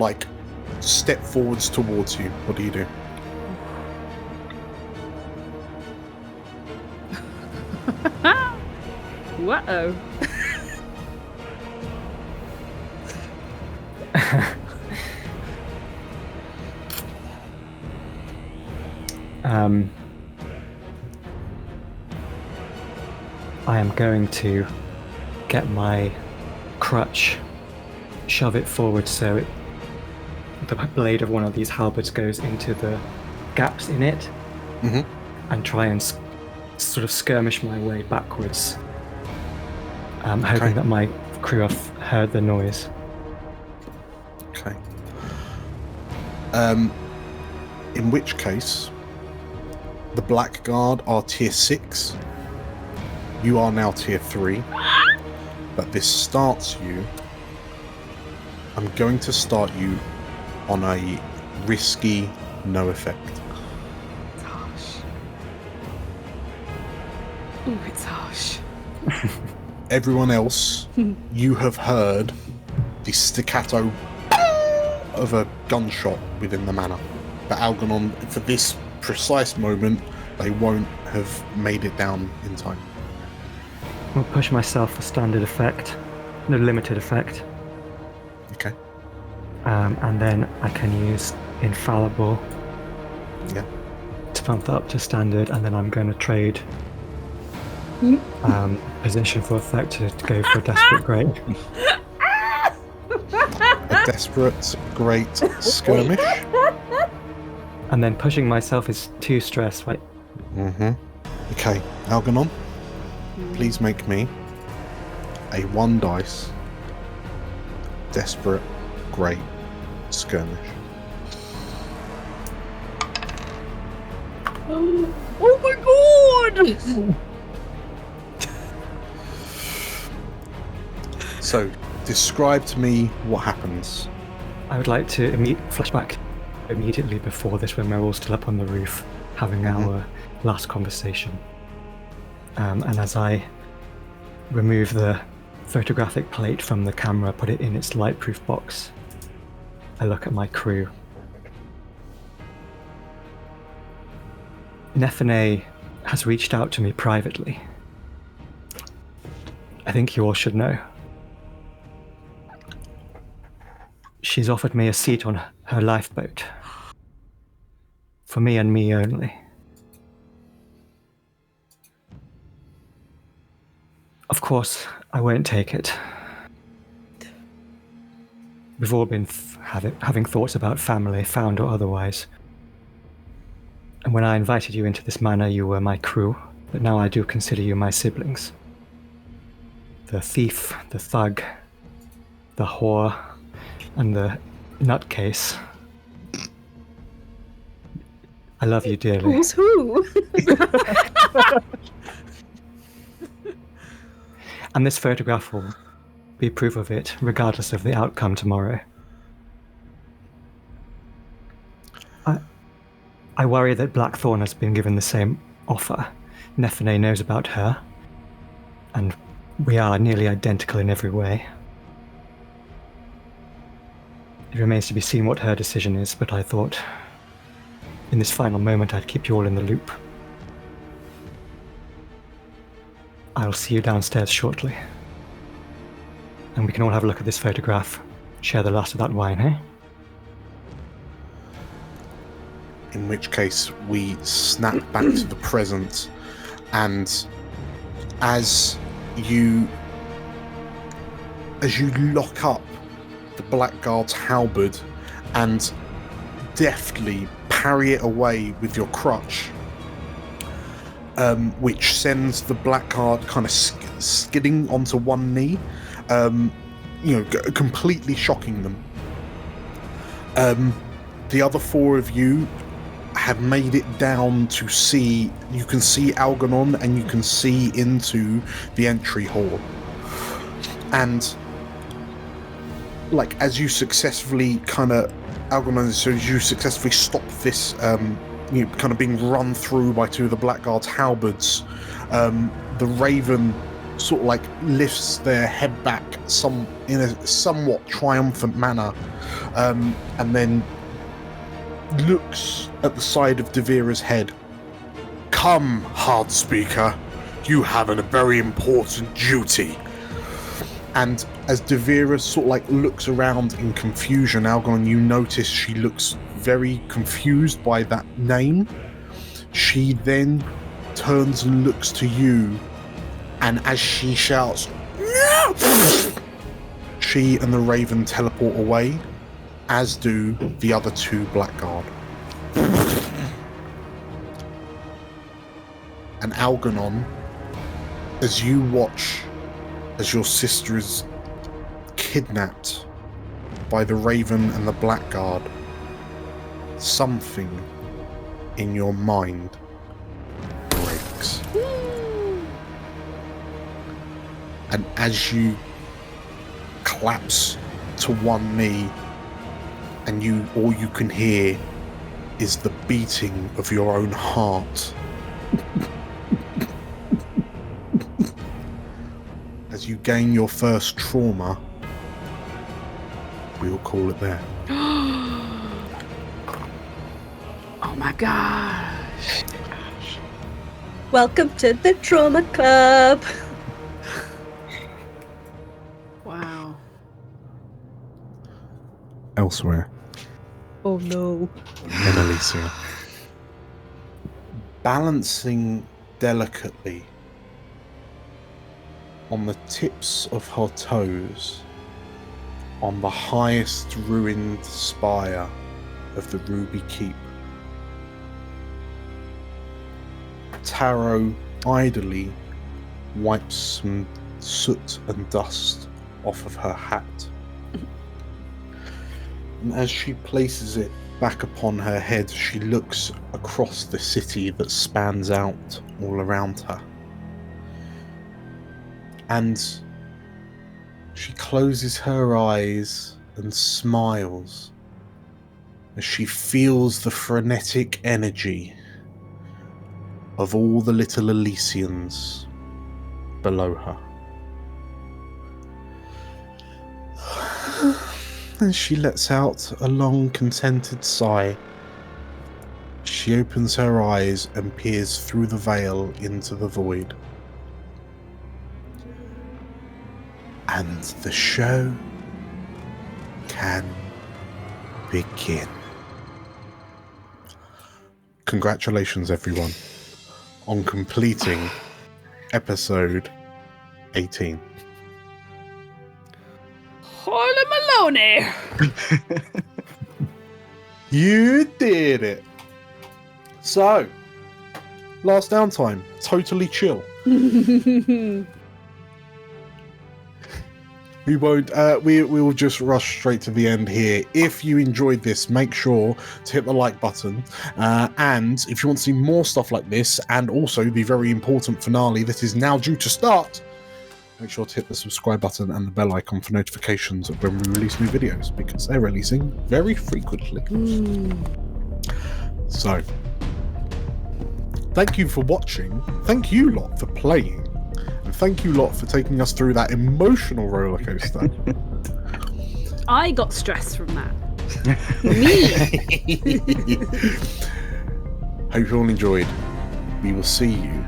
step forwards towards you. What do you do? Whoa. I am going to get my crutch, shove it forward so the blade of one of these halberds goes into the gaps in it, and try and sort of skirmish my way backwards, hoping that my crew have heard the noise. Okay. In which case, the Blackguard are tier 6. You are now tier 3. But this starts you. I'm going to start you on a risky no effect. It's harsh. Ooh, it's harsh. Everyone else, you have heard the staccato of a gunshot within the manor. But Algernon, for this precise moment, they won't have made it down in time. I'll push myself for standard effect, no limited effect. Okay. And then I can use infallible Yeah. To bump that up to standard, and then I'm going to trade position for effect to go for a desperate great. A desperate great skirmish. And then pushing myself is 2 stress, right? Okay, Algernon, please make me a 1 dice desperate great skirmish. Oh my god! So, describe to me what happens. I would like to flashback immediately before this when we're all still up on the roof having our last conversation. And as I remove the photographic plate from the camera, put it in its lightproof box, I look at my crew. Nefene has reached out to me privately. I think you all should know. She's offered me a seat on her lifeboat. For me and me only. Of course, I won't take it. We've all been having thoughts about family, found or otherwise. And when I invited you into this manor, you were my crew, but now I do consider you my siblings. The thief, the thug, the whore, and the nutcase. I love you dearly. Who's who? And this photograph will be proof of it, regardless of the outcome tomorrow. I worry that Blackthorn has been given the same offer. Nefene knows about her, and we are nearly identical in every way. It remains to be seen what her decision is, but I thought in this final moment I'd keep you all in the loop. I'll see you downstairs shortly. And we can all have a look at this photograph, share the last of that wine, eh? In which case we snap back to the present, and as you lock up the Blackguard's halberd and deftly parry it away with your crutch, which sends the Blackguard kind of skidding onto one knee, completely shocking them. The other 4 of you have made it down to see. You can see Algernon and you can see into the entry hall. And as you successfully Algernon, so as you successfully stop this kind of being run through by 2 of the Blackguard's halberds, the Raven sort of lifts their head back in a somewhat triumphant manner, and then looks at the side of Devira's head. Come, hard speaker, you have a very important duty. And as Devira sort of looks around in confusion, Algernon, you notice she looks very confused by that name. She then turns and looks to you, and as she shouts, "No!" she and the Raven teleport away, as do the other 2 Blackguard. And Algernon, as you watch as your sister is kidnapped by the Raven and the Blackguard, something in your mind breaks. And as you collapse to one knee, and all you can hear is the beating of your own heart. As you gain your first trauma, we'll call it there. Oh my gosh. Welcome to the Trauma Club. Wow. Elsewhere Oh no. in Elysia. balancing delicately on the tips of her toes on the highest ruined spire of the Ruby Keep. Taro idly wipes some soot and dust off of her hat. And as she places it back upon her head, she looks across the city that spans out all around her. And she closes her eyes and smiles as she feels the frenetic energy of all the little Elysians below her. And she lets out a long, contented sigh. She opens her eyes and peers through the veil into the void. And the show can begin. Congratulations, everyone, on completing episode 18. Holy Maloney! You did it! So, last downtime, totally chill. We won't. We will just rush straight to the end here. If you enjoyed this, make sure to hit the like button. And if you want to see more stuff like this, and also the very important finale that is now due to start, make sure to hit the subscribe button and the bell icon for notifications of when we release new videos, because they're releasing very frequently. So, thank you for watching. Thank you lot for playing. And thank you lot for taking us through that emotional roller coaster. I got stressed from that. Hope you all enjoyed. We will see you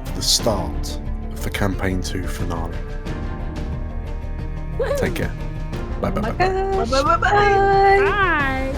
for the start of the Campaign 2 finale. Take care. Bye bye bye. Bye. Bye.